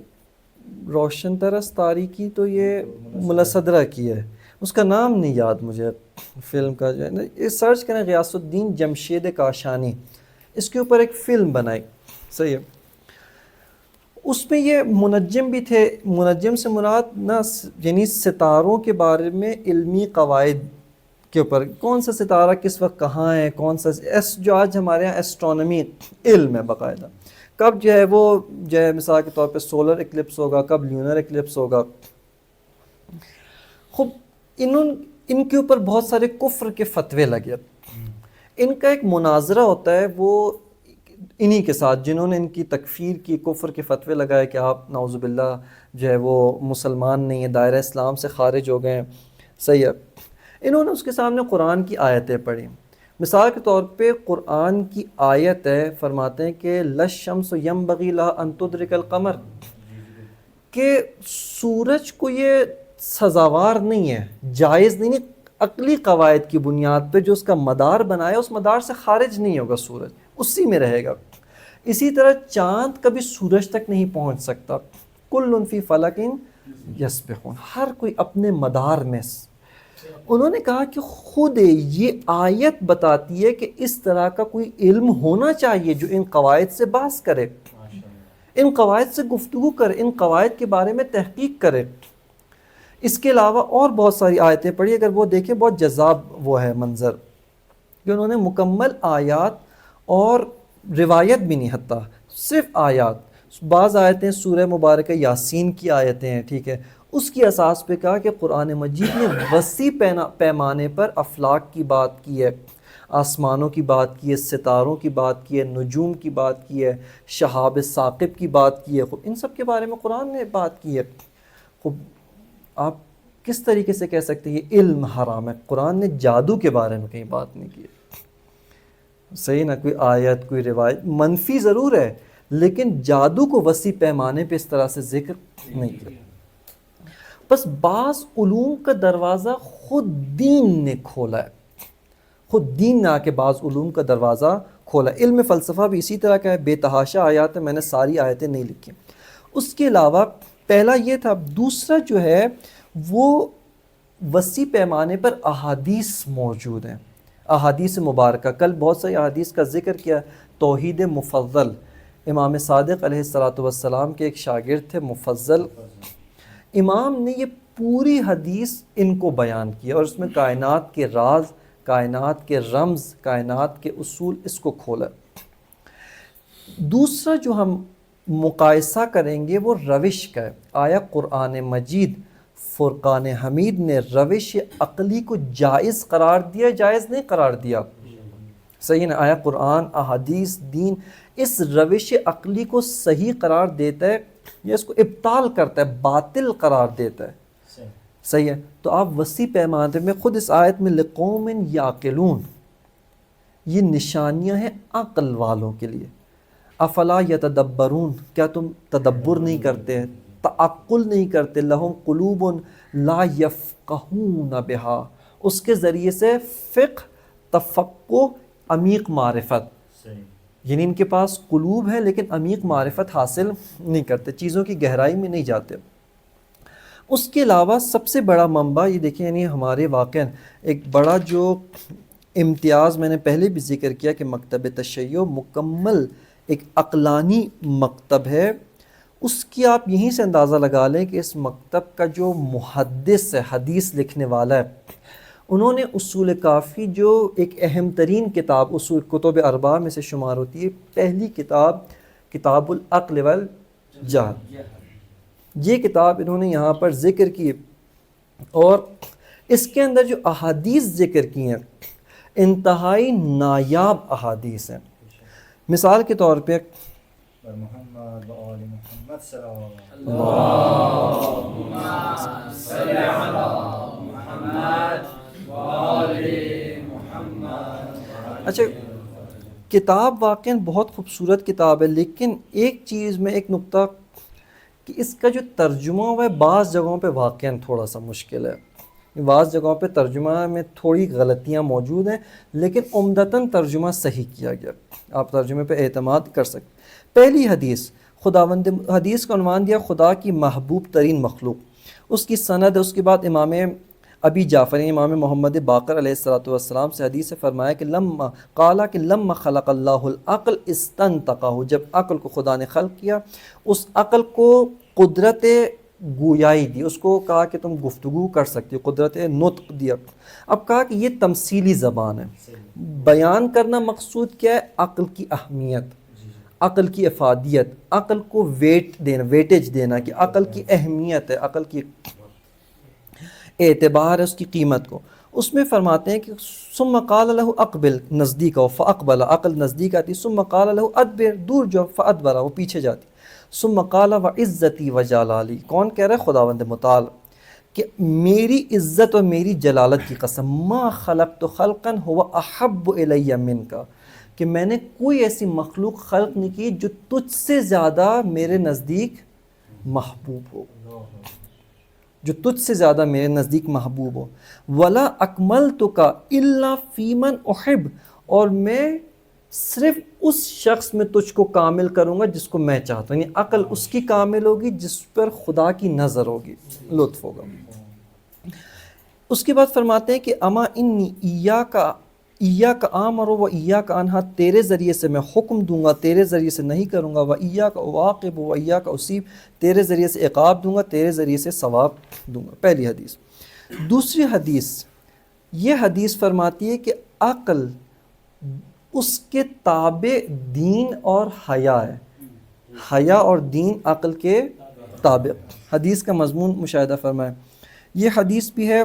روشن طرز تاریکی تو یہ ملا صدرہ کی ہے، اس کا نام نہیں یاد مجھے فلم کا، جو ہے نا یہ سرچ کریں غیاث الدین جمشید کاشانی، اس کے اوپر ایک فلم بنائی، صحیح ہے. اس میں یہ منجم بھی تھے، منجم سے مراد نہ یعنی ستاروں کے بارے میں علمی قواعد کے اوپر، کون سا ستارہ کس وقت کہاں ہے، کون سا جو آج ہمارے یہاں ایسٹرونومی علم ہے باقاعدہ، کب جو ہے وہ جو ہے مثال کے طور پہ سولر ایکلپس ہوگا، کب لیونر ایکلپس ہوگا. خوب ان کے اوپر بہت سارے کفر کے فتوے لگے. ان کا ایک مناظرہ ہوتا ہے وہ انہی کے ساتھ جنہوں نے ان کی تکفیر کی، کفر کے فتوے لگائے کہ آپ نعوذ باللہ جو ہے وہ مسلمان نہیں ہیں، دائرہ اسلام سے خارج ہو گئے ہیں، صحیح ہے. انہوں نے اس کے سامنے قرآن کی آیتیں پڑھی. مثال کے طور پہ قرآن کی آیت ہے، فرماتے ہیں کہ لَلشَّمْسُ يَنبَغِي لَهَا أَن تُدْرِكَ الْقَمَرَ، کہ سورج کو یہ سزاوار نہیں ہے، جائز نہیں، عقلی قواعد کی بنیاد پہ جو اس کا مدار بنایا اس مدار سے خارج نہیں ہوگا، سورج اسی میں رہے گا. اسی طرح چاند کبھی سورج تک نہیں پہنچ سکتا. کل فی فلک یسبحون، ہر کوئی اپنے مدار میں. انہوں نے کہا کہ خود یہ آیت بتاتی ہے کہ اس طرح کا کوئی علم ہونا چاہیے جو ان قواعد سے بحث کرے، ان قواعد سے گفتگو کرے، ان قواعد کے بارے میں تحقیق کرے. اس کے علاوہ اور بہت ساری آیتیں پڑھی، اگر وہ دیکھیں بہت جذاب وہ ہے منظر کہ انہوں نے مکمل آیات اور روایت بھی نہیں، حتیٰ صرف آیات، بعض آیتیں سورہ مبارکہ یاسین کی آیتیں ہیں، ٹھیک ہے، اس کی اساس پہ کہا کہ قرآن مجید نے وسیع پیمانے پر افلاک کی بات کی ہے، آسمانوں کی بات کی ہے، ستاروں کی بات کی ہے، نجوم کی بات کی ہے، شہاب ثاقب کی بات کی ہے. ان سب کے بارے میں قرآن نے بات کی ہے. آپ کس طریقے سے کہہ سکتے ہیں یہ علم حرام ہے؟ قرآن نے جادو کے بارے میں کہیں بات نہیں کی ہے، صحیح نہ، کوئی آیت، کوئی روایت، منفی ضرور ہے لیکن جادو کو وسیع پیمانے پہ اس طرح سے ذکر نہیں کیا. بس بعض علوم کا دروازہ خود دین نے کھولا ہے، خود دین نے آ کے بعض علوم کا دروازہ کھولا ہے. علم فلسفہ بھی اسی طرح کا ہے، بے تحاشا آیات ہے، میں نے ساری آیتیں نہیں لکھی. اس کے علاوہ پہلا یہ تھا، دوسرا جو ہے وہ وسیع پیمانے پر احادیث موجود ہیں، احادیث مبارکہ. کل بہت ساری احادیث کا ذکر کیا. توحید مفضل، امام صادق علیہ السلام کے ایک شاگرد تھے مفضل، امام نے یہ پوری حدیث ان کو بیان کیا اور اس میں کائنات کے راز، کائنات کے رمز، کائنات کے اصول اس کو کھولا. دوسرا جو ہم مقایسہ کریں گے وہ روش کا ہے. آیا قرآن مجید فرقان حمید نے روش عقلی کو جائز قرار دیا، جائز نہیں قرار دیا، صحیح نا؟ آیا قرآن، احادیث، دین اس روش عقلی کو صحیح قرار دیتا ہے یا اس کو ابطال کرتا ہے، باطل قرار دیتا ہے؟ صحیح ہے. تو آپ وسیع پیمانے میں خود اس آیت میں لقوم یعقلون، یہ نشانیاں ہیں عقل والوں کے لیے. افلا یتدبرون، کیا تم تدبر نہیں کرتے، تعقل نہیں کرتے؟ لہم قلوب لا یفقہون بہا، اس کے ذریعے سے فقہ، تفقہ، عمیق معرفت، یعنی ان کے پاس قلوب ہے لیکن عمیق معرفت حاصل نہیں کرتے، چیزوں کی گہرائی میں نہیں جاتے. اس کے علاوہ سب سے بڑا منبع یہ دیکھیں، یعنی ہمارے واقعاً ایک بڑا جو امتیاز میں نے پہلے بھی ذکر کیا کہ مکتب تشیع مکمل ایک عقلانی مکتب ہے، اس کی آپ یہیں سے اندازہ لگا لیں کہ اس مکتب کا جو محدث ہے، حدیث لکھنے والا ہے، انہوں نے اصول کافی جو ایک اہم ترین کتاب اصول کتب اربعہ میں سے شمار ہوتی ہے، پہلی کتاب کتاب العقل والجہل، یہ کتاب انہوں نے یہاں پر ذکر کی، اور اس کے اندر جو احادیث ذکر کی ہیں انتہائی نایاب احادیث ہیں۔ مثال کے طور پہ محمد و آل محمد صلی اللہ اچھا، کتاب واقعاً بہت خوبصورت کتاب ہے، لیکن ایک چیز میں ایک نقطہ کہ اس کا جو ترجمہ ہوا ہے بعض جگہوں پہ واقعاً تھوڑا سا مشکل ہے، بعض جگہوں پہ ترجمہ میں تھوڑی غلطیاں موجود ہیں، لیکن عمدتاً ترجمہ صحیح کیا گیا، آپ ترجمے پہ اعتماد کر سکتے۔ پہلی حدیث، خداوند، حدیث کا عنوان دیا خدا کی محبوب ترین مخلوق، اس کی سند ہے، اس کے بعد امام ابی جعفر امام محمد باقر علیہ السلام سے حدیث سے فرمایا کہ لما خلق اللہ العقل استنطقہ، جب عقل کو خدا نے خلق کیا، اس عقل کو قدرت گویائی دی، اس کو کہا کہ تم گفتگو کر سکتی ہو، قدرت نطق دیا۔ اب کہا کہ یہ تمثیلی زبان ہے، بیان کرنا مقصود کیا ہے؟ عقل کی اہمیت، عقل کی افادیت، عقل کو ویٹ دینا، ویٹیج دینا، کہ عقل کی اہمیت ہے، عقل کی اعتبار ہے، اس کی قیمت کو۔ اس میں فرماتے ہیں کہ ثم قال له اقبل، نزدیک آؤ، فاقبل، عقل نزدیک آتی، ثم قال له ادبر، دور جاؤ، فادبر، وہ پیچھے جاتی، ثم قال وعزتی وجلالی، کون کہہ رہا ہے؟ خداوند متعال، کہ میری عزت اور میری جلالت کی قسم، ما خلقت خلقا هو احب الی منک، کہ میں نے کوئی ایسی مخلوق خلق نہیں کی جو تجھ سے زیادہ میرے نزدیک محبوب ہو، جو تجھ سے زیادہ میرے نزدیک محبوب ہو۔ ولا اکملتک الا فی من احب، اور میں صرف اس شخص میں تجھ کو کامل کروں گا جس کو میں چاہتا ہوں، یعنی عقل اس کی کامل ہوگی جس پر خدا کی نظر ہوگی، لطف ہوگا۔ اس کے بعد فرماتے ہیں کہ اما انی ایاک آمر و ایاک انہا، تیرے ذریعے سے میں حکم دوں گا، تیرے ذریعے سے نہیں کروں گا، و ایاک اواقب و ایاک اصیب، تیرے ذریعے سے عقاب دوں گا، تیرے ذریعے سے ثواب دوں گا۔ پہلی حدیث۔ دوسری حدیث، یہ حدیث فرماتی ہے کہ عقل اس کے تابع دین اور حیا ہے، حیا اور دین عقل کے تابع۔ حدیث کا مضمون مشاہدہ فرمائیں، یہ حدیث بھی ہے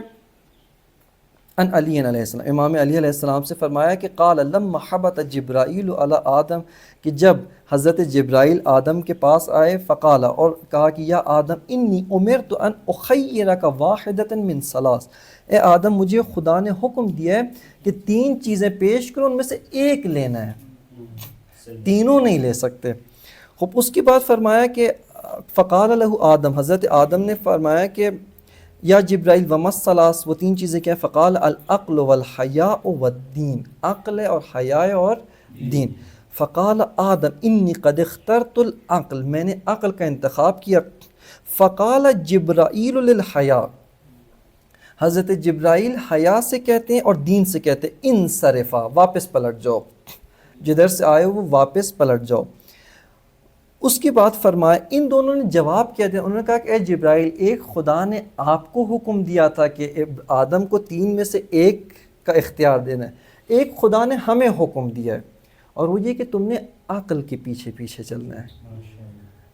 ان علی علیہ السلام، امام علی علیہ السلام سے فرمایا کہ قال لما حبط جبرائیل علی آدم، کہ جب حضرت جبرائیل آدم کے پاس آئے، فقال، اور کہا کہ یا آدم انی امرت ان اخیرک واحدۃ من ثلاث، اے آدم مجھے خدا نے حکم دیا ہے کہ تین چیزیں پیش کرو، ان میں سے ایک لینا ہے، تینوں نہیں لے سکتے۔ خوب، اس کے بعد فرمایا کہ فقال له آدم، حضرت آدم نے فرمایا کہ یا جبرائیل وما الثلاث، وہ تین چیزیں کیا ہیں؟ فقال العقل والحیاء والدین، عقل ہے اور حیا ہے اور دین۔ فقال آدم انی قد اخترت العقل، میں نے عقل کا انتخاب کیا۔ فقال جبرائیل للحیاء، حضرت جبرائیل حیا سے کہتے ہیں اور دین سے کہتے ہیں انصرفا، واپس پلٹ جاؤ، جدھر سے آئے ہو وہ واپس پلٹ جاؤ۔ اس کے بعد فرمایا، ان دونوں نے جواب کیا دیا، انہوں نے کہا کہ اے جبرائیل، ایک خدا نے آپ کو حکم دیا تھا کہ آدم کو تین میں سے ایک کا اختیار دینا ہے، ایک خدا نے ہمیں حکم دیا ہے، اور وہ یہ کہ تم نے عقل کے پیچھے پیچھے چلنا ہے،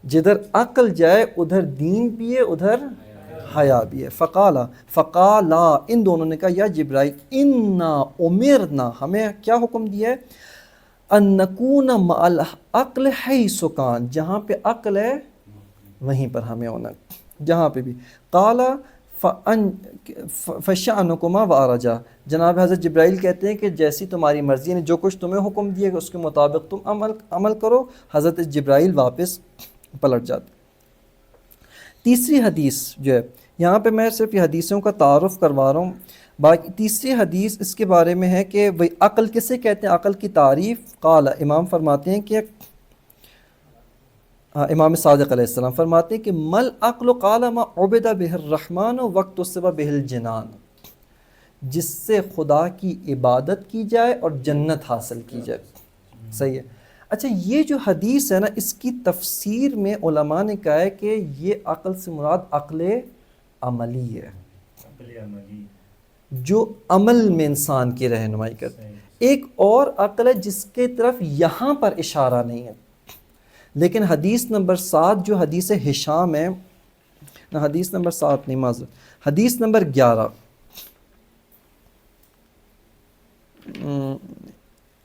جدھر عقل جائے ادھر دین بھی ہے، ادھر حیا بھی ہے۔ فقالا، ان دونوں نے کہا یا جبرائیل انا امرنا، ہمیں کیا حکم دیا ہے؟ ان نکون مع العقل حیث کان، جہاں پہ عقل ہے وہیں پر ہمیں ہونا، جہاں پہ بھی۔ قال فشأنکما وارجا، جناب حضرت جبرائیل کہتے ہیں کہ جیسی تمہاری مرضی ہے، جو کچھ تمہیں حکم دیا کہ اس کے مطابق تم عمل کرو۔ حضرت جبرائیل واپس پلٹ جاتے۔ تیسری حدیث جو ہے، یہاں پہ میں صرف یہ حدیثوں کا تعارف کروا رہا ہوں، باقی تیسری حدیث اس کے بارے میں ہے کہ بھئی عقل کسے کہتے ہیں، عقل کی تعریف۔ قال، امام فرماتے ہیں کہ امام صادق علیہ السلام فرماتے ہیں کہ مل عقل قال ما عبد بہ الرحمن وقت الصبح بہ الجنان، جس سے خدا کی عبادت کی جائے اور جنت حاصل کی جائے۔ صحیح ہے، اچھا یہ جو حدیث ہے نا اس کی تفسیر میں علماء نے کہا ہے کہ یہ عقل سے مراد عقل عملی ہے، عقل عملی، جو عمل میں انسان کی رہنمائی کرتے ہیں۔ ایک اور عقل ہے جس کے طرف یہاں پر اشارہ نہیں ہے، لیکن حدیث نمبر 7 جو حدیث ہشام ہے، نہ حدیث نمبر 7 نہیں، معذرت، حدیث نمبر 11،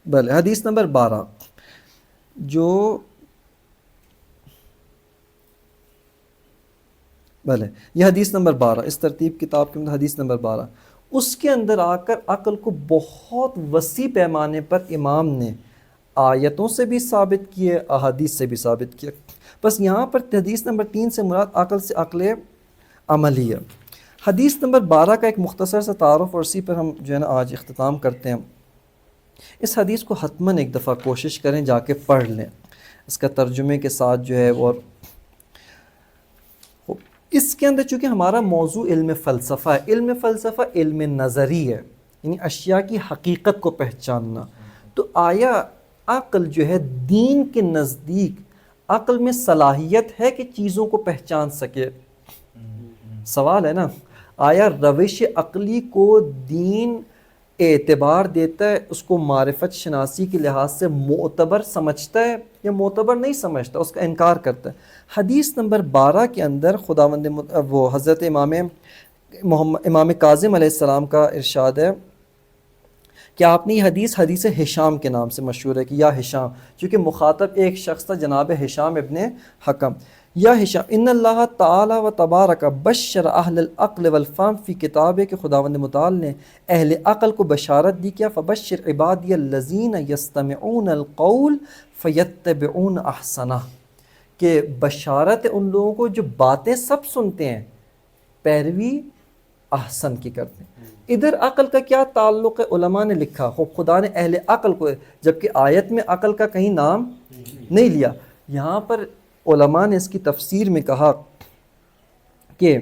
بلے حدیث نمبر 12 جو بھلے یہ حدیث نمبر 12 اس ترتیب کتاب کے اندر حدیث نمبر 12، اس کے اندر آ کر عقل کو بہت وسیع پیمانے پر امام نے آیتوں سے بھی ثابت کیے، احادیث سے بھی ثابت کیا۔ بس یہاں پر حدیث نمبر 3 سے مراد عقل سے عقل عملی ہے۔ حدیث نمبر 12 کا ایک مختصر سا تعارف اور اسی پر ہم جو ہے نا آج اختتام کرتے ہیں۔ اس حدیث کو حتماً ایک دفعہ کوشش کریں جا کے پڑھ لیں، اس کا ترجمے کے ساتھ جو ہے، اور اس کے اندر چونکہ ہمارا موضوع علم فلسفہ ہے، علم فلسفہ علم نظری ہے، یعنی اشیاء کی حقیقت کو پہچاننا، تو آیا عقل جو ہے دین کے نزدیک عقل میں صلاحیت ہے کہ چیزوں کو پہچان سکے؟ سوال ہے نا، آیا روش عقلی کو دین اعتبار دیتا ہے، اس کو معرفت شناسی کے لحاظ سے معتبر سمجھتا ہے یا معتبر نہیں سمجھتا، اس کا انکار کرتا ہے؟ حدیث نمبر 12 کے اندر خداوند وہ حضرت امام کاظم علیہ السلام کا ارشاد ہے کہ آپ نے یہ حدیث ہشام کے نام سے مشہور ہے، کہ یا ہشام، چونکہ مخاطب ایک شخص تھا جناب ہشام ابن حکم، یا ہشام ان اللہ تعالی و تبارک بشر اہل العقل والفهم فی کتاب، کہ خداوند متعال نے اہل عقل کو بشارت دی، کیا فبشر عبادی الذین یستمعون القول فیتبعون احسنہ، کہ بشارت ان لوگوں کو جو باتیں سب سنتے ہیں پیروی احسن کی کرتے ہیں۔ ادھر عقل کا کیا تعلق ہے؟ علماء نے لکھا خوب خدا نے اہل عقل کو، جبکہ آیت میں عقل کا کہیں نام نہیں لیا، یہاں پر علماء نے اس کی تفسیر میں کہا کہ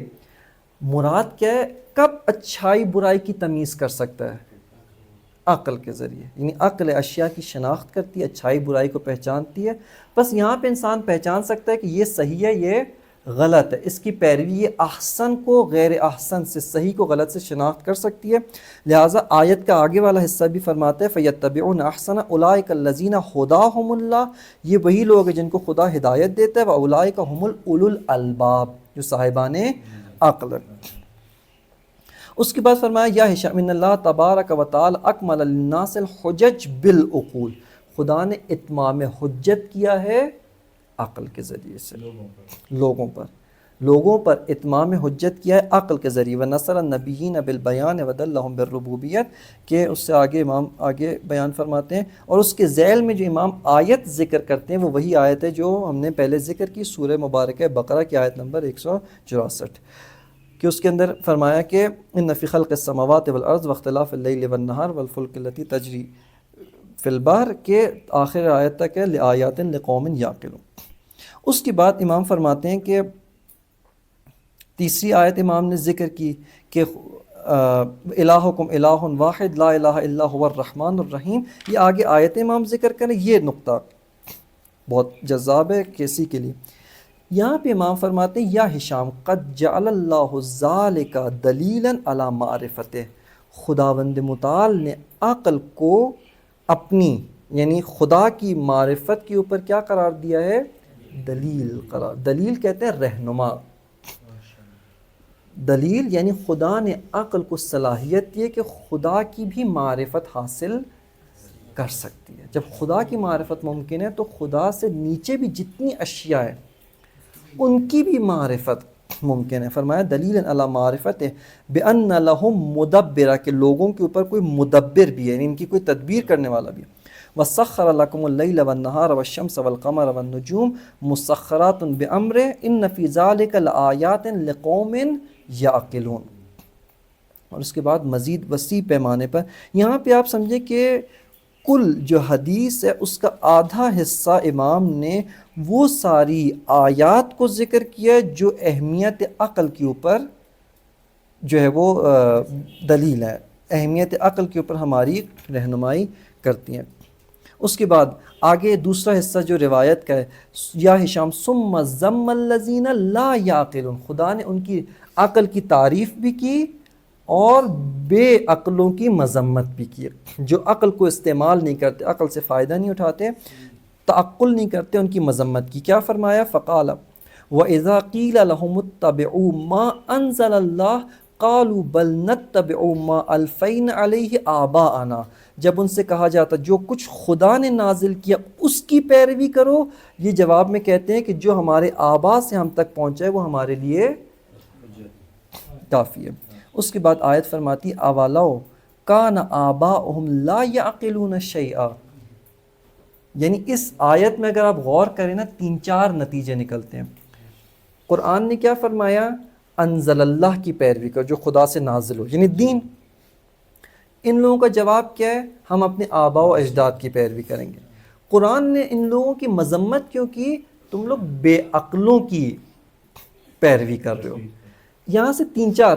مراد کیا ہے، کب اچھائی برائی کی تمیز کر سکتا ہے؟ عقل کے ذریعے، یعنی عقل اشیاء کی شناخت کرتی ہے، اچھائی برائی کو پہچانتی ہے، بس یہاں پہ انسان پہچان سکتا ہے کہ یہ صحیح ہے یہ غلط ہے، اس کی پیروی یہ احسن کو غیر احسن سے، صحیح کو غلط سے شناخت کر سکتی ہے۔ لہٰذا آیت کا آگے والا حصہ بھی فرماتا ہے فَيَتَّبِعُونَ أَحْسَنَ أُولَٰئِكَ الَّذِينَ هُدَاهُمُ اللَّهُ، یہ وہی لوگ ہیں جن کو خدا ہدایت دیتا ہے، وَأُولَٰئِكَ هُمُ الْأُولُو الْأَلْبَابِ، جو صاحبان عقل ہے۔ اس کے بعد فرمایا یا ہشام ان اللہ تبارک و تعالی اکمل للناس الحجج بالعقول، خدا نے اتمام حجت کیا ہے عقل کے ذریعے سے، لوگوں پر اتمام حجت کیا ہے عقل کے ذریعے، وَنَصَرَ النَّبِيِّينَ بِالْبَيَانِ وَدَلَّهُمْ بِالرُّبُوبِيَّةِ، کہ اس سے آگے امام آگے بیان فرماتے ہیں، اور اس کے ذیل میں جو امام آیت ذکر کرتے ہیں وہ وہی آیت ہے جو ہم نے پہلے ذکر کی، سورہ مبارکہ بقرہ کی آیت نمبر 164، کہ اس کے اندر فرمایا کہ ان فی خلق السماوات والارض واختلاف اللیل والنہار والفلک التی تجری فی البحر، کے آخر آیت تک ہے لآیات لقوم یعقلون۔ اس کے بعد امام فرماتے ہیں کہ تیسری آیت امام نے ذکر کی کہ الہکم الہ واحد لا الہ الا هو الرحمن الرحیم، یہ آگے آیت امام ذکر کریں، یہ نقطہ بہت جذاب ہے کسی کے لیے۔ یہاں پہ امام فرماتے ہیں یا ہشام قد جعل اللہ ذالک دلیلا علی معرفتہ، خداوند متعال نے عقل کو اپنی یعنی خدا کی معرفت کے اوپر کیا قرار دیا ہے؟ دلیل قرار، دلیل کہتے ہیں رہنما، دلیل یعنی خدا نے عقل کو صلاحیت دی کہ خدا کی بھی معرفت حاصل کر سکتی ہے۔ جب خدا کی معرفت ممکن ہے تو خدا سے نیچے بھی جتنی اشیاء ہیں ان کی بھی معرفت ممکن ہے۔ فرمایا دلیل علی معرفت بأن لہم مدبرہ، کہ لوگوں کے اوپر کوئی مدبر بھی ہے، یعنی ان کی کوئی تدبیر کرنے والا بھی ہے۔ وَسَخَّرَ لَكُمُ اللَّيْلَ وَالنَّهَارَ وَالشَّمْسَ وَالْقَمَرَ وَالنُّجُومَ مُسَخَّرَاتٌ بِأَمْرِهِ إِنَّ فِي ذَلِكَ لَآيَاتٍ لِقَوْمٍ يَعْقِلُونَ۔ اور اس کے بعد مزید وسیع پیمانے پر یہاں پہ آپ سمجھیں کہ کل جو حدیث ہے اس کا آدھا حصہ امام نے وہ ساری آیات کو ذکر کیا ہے جو اہمیت عقل کے اوپر جو ہے وہ دلیل ہے، اہمیت عقل کے اوپر ہماری رہنمائی کرتی ہیں۔ اس کے بعد آگے دوسرا حصہ جو روایت کا ہے، یا ہشام ثم ذم الذین لا یعقلون، خدا نے ان کی عقل کی تعریف بھی کی اور بے عقلوں کی مذمت بھی کی، جو عقل کو استعمال نہیں کرتے، عقل سے فائدہ نہیں اٹھاتے، تعقل نہیں کرتے، ان کی مذمت کی۔ کیا فرمایا؟ فقال وَإِذَا قِيلَ لَهُمُ اتَّبِعُوا مَا أَنزَلَ اللَّهُ قَالُوا بَلْ نَتَّبِعُ مَا أَلْفَيْنَا عَلَيْهِ آبَاءَنَا، جب ان سے کہا جاتا جو کچھ خدا نے نازل کیا اس کی پیروی کرو، یہ جواب میں کہتے ہیں کہ جو ہمارے آبا سے ہم تک پہنچا ہے وہ ہمارے لیے کافی ہے۔ اس کے بعد آیت فرماتی اَوَلَوْ كَانَ آبَاؤُهُمْ لَا يَعْقِلُونَ شَيْئًا، یعنی اس آیت میں اگر آپ غور کریں نا 3-4 نتیجے نکلتے ہیں۔ قرآن نے کیا فرمایا؟ انزل اللہ کی پیروی کرو، جو خدا سے نازل ہو، یعنی دین۔ ان لوگوں کا جواب کیا ہے؟ ہم اپنے آباء و اجداد کی پیروی کریں گے۔ قرآن نے ان لوگوں کی مذمت کیوں کی؟ تم لوگ بے عقلوں کی پیروی کر رہے ہو۔ یہاں سے 3-4،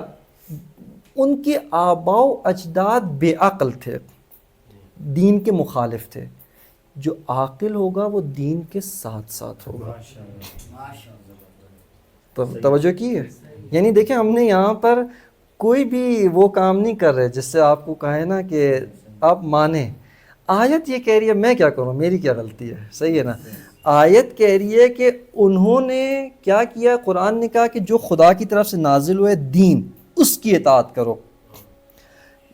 ان کے آباء و اجداد بے عقل تھے، دین کے مخالف تھے۔ جو عاقل ہوگا وہ دین کے ساتھ ساتھ ہوگا۔ تو توجہ کی ہے؟ یعنی دیکھیں ہم نے یہاں پر کوئی بھی وہ کام نہیں کر رہے جس سے آپ کو کہے نا کہ آپ مانیں۔ آیت یہ کہہ رہی ہے میں کیا کروں، میری کیا غلطی ہے؟ صحیح ہے نا؟ آیت کہہ رہی ہے کہ انہوں نے کیا کیا، قرآن نے کہا کہ جو خدا کی طرف سے نازل ہوئے دین اس کی اطاعت کرو۔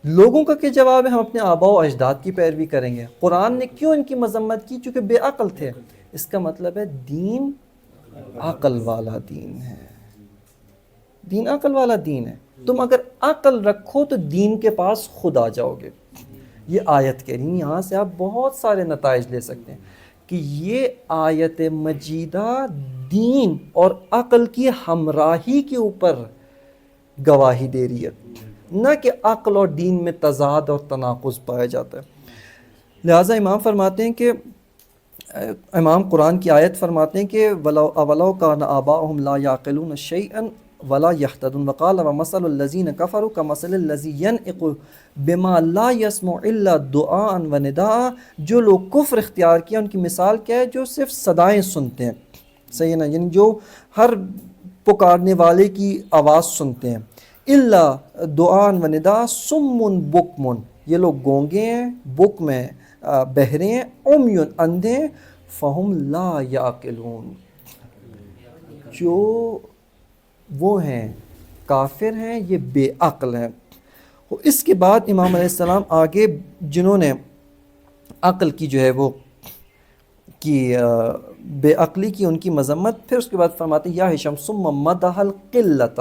لوگوں کا کیا جواب ہے؟ ہم اپنے آباء و اجداد کی پیروی کریں گے۔ قرآن نے کیوں ان کی مذمت کی؟ چونکہ بے عقل تھے۔ اس کا مطلب ہے دین عقل والا دین ہے، دین عقل والا دین ہے۔ تم اگر عقل رکھو تو دین کے پاس خود آ جاؤ گے۔ یہ آیت کہہ رہی ہے، یہاں سے آپ بہت سارے نتائج لے سکتے ہیں کہ یہ آیت مجیدہ دین اور عقل کی ہمراہی کے اوپر گواہی دے رہی ہے، نہ کہ عقل اور دین میں تضاد اور تناقض پایا جاتا ہے۔ لہٰذا امام فرماتے ہیں کہ امام قرآن کی آیت فرماتے ہیں کہ اولو کان آباؤہم لا یعقلون شیئا ولا یہتدون وقال ومثل الذین کفروا کمثل الذی ینعق بما لا یسمع الا دعاء ونداء، جو لوگ کفر اختیار کیا ان کی مثال کیا ہے؟ جو صرف صدائیں سنتے ہیں، صحیح ہے نا، یعنی جو ہر پکارنے والے کی آواز سنتے ہیں۔ الا دعاء ونداء صم بکم، یہ لوگ گونگے ہیں، بکم ہیں، بہرے ہیں، عمی اندھے ہیں، فہم لا یعقلون، جو وہ ہیں کافر ہیں، یہ بے عقل ہیں۔ اس کے بعد امام علیہ السلام آگے جنہوں نے عقل کی جو ہے وہ کی بے عقلی کی، ان کی مذمت، پھر اس کے بعد فرماتے ہیں یا ہشام ثم مدح القلۃ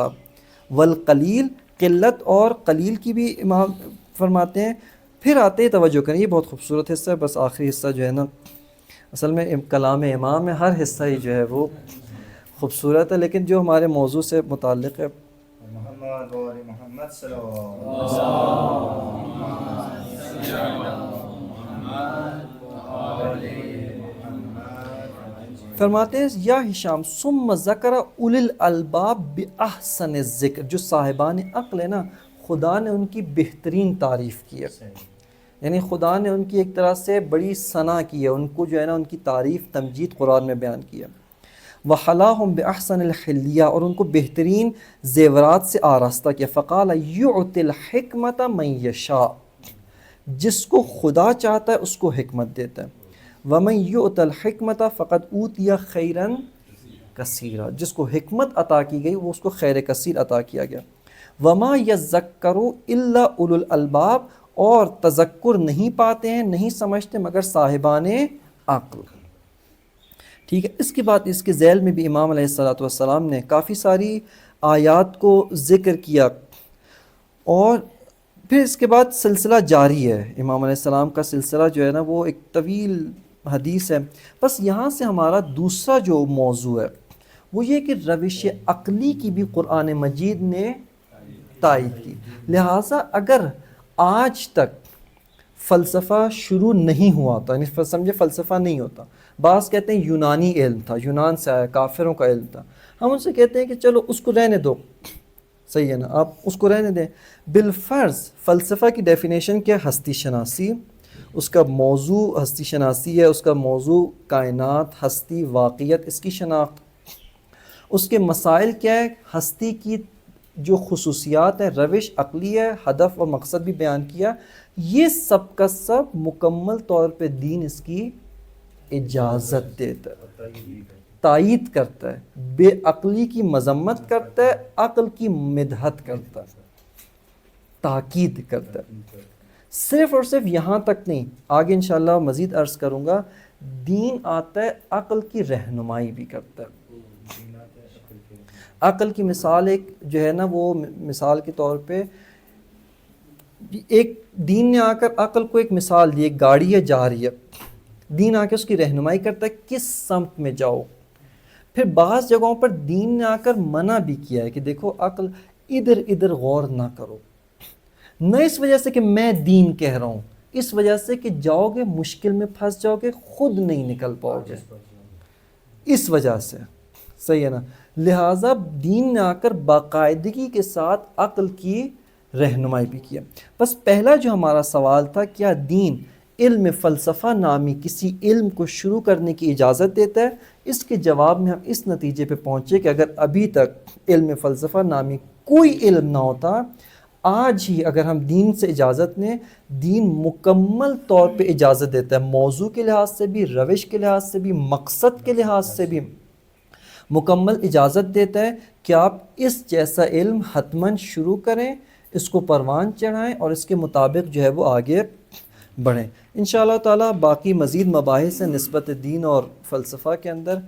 والقلیل، قلت اور قلیل کی بھی امام فرماتے ہیں۔ پھر آتے ہیں، توجہ کریں، یہ بہت خوبصورت حصہ ہے، بس آخری حصہ جو ہے نا اصل میں کلام امام میں ہر حصہ ہی جو ہے وہ خوبصورت ہے، لیکن جو ہمارے موضوع سے متعلق ہے محمد و آل محمد صلی اللہ فرماتے ہیں یا ہشام ثم ذکر اولی الالباب باحسن الذکر، جو صاحبان عقل ہے نا خدا نے ان کی بہترین تعریف کی ہے، یعنی خدا نے ان کی ایک طرح سے بڑی ثنا کی ہے، ان کو جو ہے نا ان کی تعریف تمجید قرآن میں بیان کی ہے۔ وَحَلَاهُمْ بِأَحْسَنِ الْحِلْيَةِ، اور ان کو بہترین زیورات سے آراستہ کیا۔ فَقَالَ يُعْتِ الْحِكْمَةَ مَنْ يَشَاءُ، جس کو خدا چاہتا ہے اس کو حکمت دیتا ہے۔ وَمَنْ يُؤْتَ الْحِكْمَةَ فَقَدْ أُوتِيَ خَيْرًا كَثِيرًا، جس کو حکمت عطا کی گئی وہ اس کو خیر کثیر عطا کیا گیا۔ وَمَا يَذَّكَّرُ إِلَّا أُولُو الْأَلْبَابِ، اور تذکر نہیں پاتے ہیں، نہیں سمجھتے مگر صاحبان عقل۔ ٹھیک ہے، اس کے بعد اس کے ذیل میں بھی امام علیہ الصلوۃ والسلام نے کافی ساری آیات کو ذکر کیا، اور پھر اس کے بعد سلسلہ جاری ہے۔ امام علیہ السلام کا سلسلہ جو ہے نا وہ ایک طویل حدیث ہے۔ بس یہاں سے ہمارا دوسرا جو موضوع ہے وہ یہ کہ روش عقلی کی بھی قرآن مجید نے تائید کی۔ لہٰذا اگر آج تک فلسفہ شروع نہیں ہوا تھا، یعنی سمجھے فلسفہ نہیں ہوتا، بعض کہتے ہیں یونانی علم تھا، یونان سے آیا، کافروں کا علم تھا، ہم ان سے کہتے ہیں کہ چلو اس کو رہنے دو، صحیح ہے نا، آپ اس کو رہنے دیں۔ بالفرض فلسفہ کی ڈیفینیشن کیا؟ ہستی شناسی اس کا موضوع ہستی شناسی ہے، اس کا موضوع کائنات، ہستی، واقعیت، اس کی شناخت، اس کے مسائل کیا ہے، ہستی کی جو خصوصیات ہیں، روش عقلی ہے، ہدف اور مقصد بھی بیان کیا، یہ سب کا سب مکمل طور پہ دین اس کی اجازت دیتا ہے، تائید کرتا ہے، بے عقلی کی مذمت کرتا ہے، عقل کی مدحت کرتا ہے، تاکید کرتا ہے۔ صرف اور صرف یہاں تک نہیں، آگے انشاءاللہ مزید عرض کروں گا، دین آتا ہے عقل کی رہنمائی بھی کرتا ہے۔ عقل کی مثال ایک جو ہے نا، وہ مثال کے طور پہ ایک دین نے آ کر عقل کو ایک مثال دی، ایک گاڑی ہے جا رہی ہے، دین آ کے اس کی رہنمائی کرتا ہے کس سمت میں جاؤ۔ پھر بعض جگہوں پر دین نے آ کر منع بھی کیا ہے کہ دیکھو عقل ادھر ادھر غور نہ کرو، نہ اس وجہ سے کہ میں دین کہہ رہا ہوں، اس وجہ سے کہ جاؤ گے مشکل میں پھنس جاؤ گے، خود نہیں نکل پاؤ گے، اس وجہ سے، صحیح ہے نا۔ لہٰذا دین نے آ کر باقاعدگی کے ساتھ عقل کی رہنمائی بھی کیا۔ بس پہلا جو ہمارا سوال تھا، کیا دین علم فلسفہ نامی کسی علم کو شروع کرنے کی اجازت دیتا ہے؟ اس کے جواب میں ہم اس نتیجے پہ پہنچے کہ اگر ابھی تک علم فلسفہ نامی کوئی علم نہ ہوتا، آج ہی اگر ہم دین سے اجازت لیں، دین مکمل طور پہ اجازت دیتا ہے، موضوع کے لحاظ سے بھی، روش کے لحاظ سے بھی، مقصد کے لحاظ سے بھی مکمل اجازت دیتا ہے کہ آپ اس جیسا علم حتماً شروع کریں، اس کو پروان چڑھائیں اور اس کے مطابق جو ہے وہ آگے بڑھیں۔ انشاءاللہ تعالیٰ باقی مزید مباحث ہیں نسبت دین اور فلسفہ کے اندر،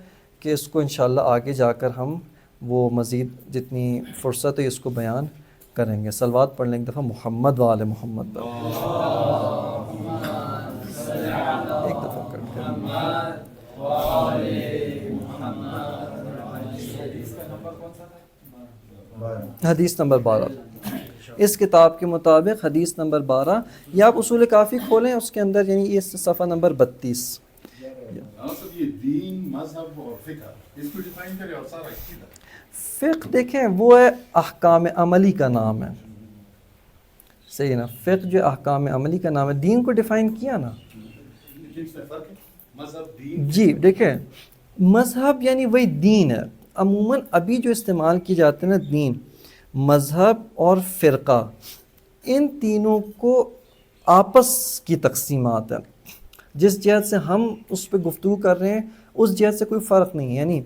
کہ اس کو انشاءاللہ آگے جا کر ہم وہ مزید جتنی فرصت ہے اس کو بیان کریں گے۔ صلوات پڑھ لیں ایک دفعہ محمد و آل محمد پر، ایک دفعہ کٹ کر۔ حدیث نمبر 12، اس کتاب کے مطابق حدیث نمبر 12، یا آپ اصول کافی کھولیں، اس کے اندر یعنی اس صفحہ نمبر 32۔ یہ دین، مذہب اور فقہ، اس کو ڈیفائن کرے اور سارا عقیدہ۔ فقہ دیکھیں وہ ہے احکام عملی کا نام ہے، صحیح ہے نا، فقہ جو احکام عملی کا نام ہے، دین کو ڈیفائن کیا نا۔ مذہب، دین، جی دیکھیں، مذہب یعنی وہی دین ہے۔ عموماً ابھی جو استعمال کی جاتے ہیں نا دین، مذہب اور فرقہ، ان تینوں کو آپس کی تقسیمات ہیں، جس جہت سے ہم اس پہ گفتگو کر رہے ہیں اس جہت سے کوئی فرق نہیں ہے۔ یعنی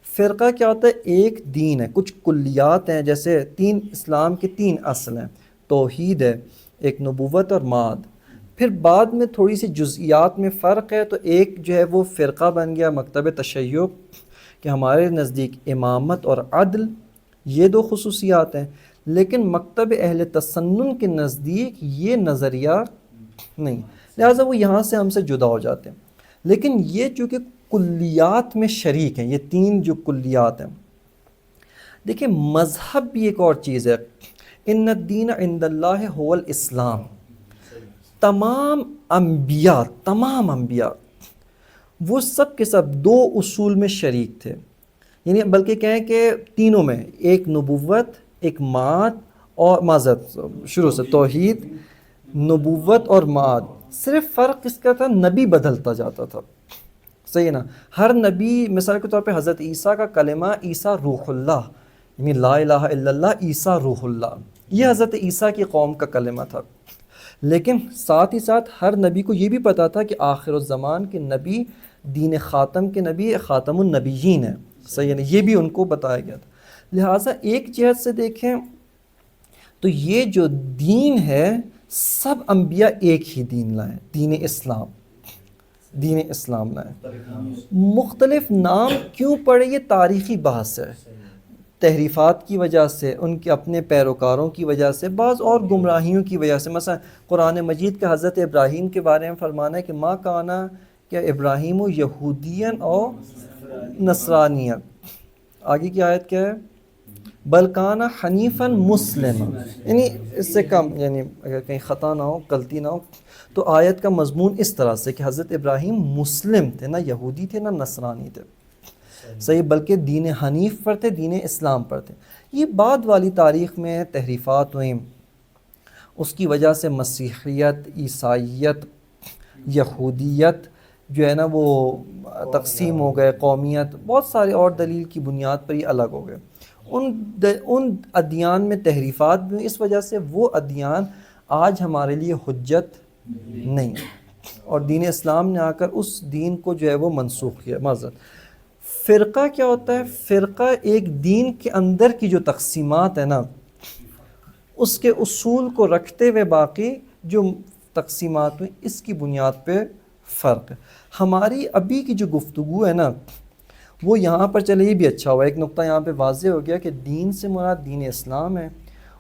فرقہ کیا ہوتا ہے؟ ایک دین ہے، کچھ کلیات ہیں، جیسے اسلام کے 3 اصل ہیں، توحید ہے، ایک نبوت اور معاد، پھر بعد میں تھوڑی سی جزئیات میں فرق ہے، تو ایک جو ہے وہ فرقہ بن گیا مکتب تشیع، کہ ہمارے نزدیک امامت اور عدل، یہ 2 خصوصیات ہیں، لیکن مکتب اہل تسنن کے نزدیک یہ نظریہ نہیں، لہٰذا وہ یہاں سے ہم سے جدا ہو جاتے ہیں۔ لیکن یہ چونکہ کلیات میں شریک ہیں، یہ 3 جو کلیات ہیں، دیکھیں مذہب بھی ایک اور چیز ہے، ان الدین عند اللہ هو الاسلام۔ تمام انبیاء وہ سب کے سب 2 اصول میں شریک تھے، یعنی بلکہ کہیں کہ تینوں میں، ایک نبوت، ایک معاد اور معذرت شروع سے توحید، نبوت اور معاد، صرف فرق اس کا تھا نبی بدلتا جاتا تھا، صحیح ہے نا۔ ہر نبی، مثال کے طور پہ حضرت عیسیٰ کا کلمہ عیسیٰ روح اللہ، یعنی لا الہ الا اللہ عیسیٰ روح اللہ، یہ حضرت عیسیٰ کی قوم کا کلمہ تھا، لیکن ساتھ ہی ساتھ ہر نبی کو یہ بھی پتا تھا کہ آخر الزمان کے نبی، دین خاتم کے نبی خاتم النبیین ہے، صحیح ہے نا، یہ بھی ان کو بتایا گیا تھا۔ لہٰذا ایک جہت سے دیکھیں تو یہ جو دین ہے، سب انبیاء ایک ہی دین لائے، دین اسلام لائے۔ مختلف نام کیوں پڑے یہ تاریخی بحث ہے، تحریفات کی وجہ سے، ان کے اپنے پیروکاروں کی وجہ سے، بعض اور گمراہیوں کی وجہ سے۔ مثلا قرآن مجید کا حضرت ابراہیم کے بارے میں فرمانا ہے کہ ما کانا کہ ابراہیم و یہودین اور نصرانیہ، آگے کی آیت کیا ہے؟ بل کان حنیفا مسلم، یعنی اس سے کم، یعنی اگر کہیں خطا نہ ہو، غلطی نہ ہو، تو آیت کا مضمون اس طرح سے کہ حضرت ابراہیم مسلم تھے، نہ یہودی تھے نہ نصرانی تھے، صحیح، بلکہ دین حنیف پر تھے، دین اسلام پر تھے۔ یہ بعد والی تاریخ میں تحریفات ہوئیں، اس کی وجہ سے مسیحیت، عیسائیت، یہودیت جو ہے نا وہ تقسیم ہو گئے، قومیت، بہت سارے اور دلیل کی بنیاد پر یہ الگ ہو گئے. ان ادیان میں تحریفات بھی ہوئی، اس وجہ سے وہ ادیان آج ہمارے لیے حجت نہیں، اور دین اسلام نے آ کر اس دین کو جو ہے وہ منسوخ کیا. معذرت، فرقہ کیا ہوتا ہے؟ فرقہ ایک دین کے اندر کی جو تقسیمات ہیں نا، اس کے اصول کو رکھتے ہوئے باقی جو تقسیمات ہوئی اس کی بنیاد پہ فرق ہے. ہماری ابھی کی جو گفتگو ہے نا وہ یہاں پر چلے، یہ بھی اچھا ہوا ایک نقطہ یہاں پہ واضح ہو گیا کہ دین سے مراد دین اسلام ہے،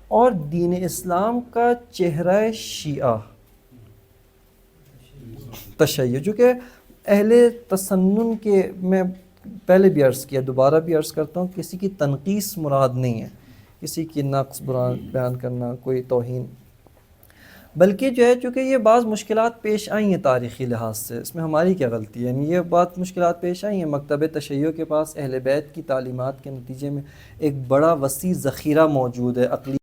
اور دین اسلام کا چہرہ شیعہ تشیع، جو کہ اہل تسنن کے، میں پہلے بھی عرض کیا دوبارہ بھی عرض کرتا ہوں، کسی کی تنقیص مراد نہیں ہے، کسی کی نقص بیان کرنا، کوئی توہین، بلکہ جو ہے چونکہ یہ بعض مشکلات پیش آئی ہیں تاریخی لحاظ سے، اس میں ہماری کیا غلطی ہے؟ یعنی یہ بات مشکلات پیش آئی ہیں. مکتب تشیع کے پاس اہل بیت کی تعلیمات کے نتیجے میں ایک بڑا وسیع ذخیرہ موجود ہے عقلی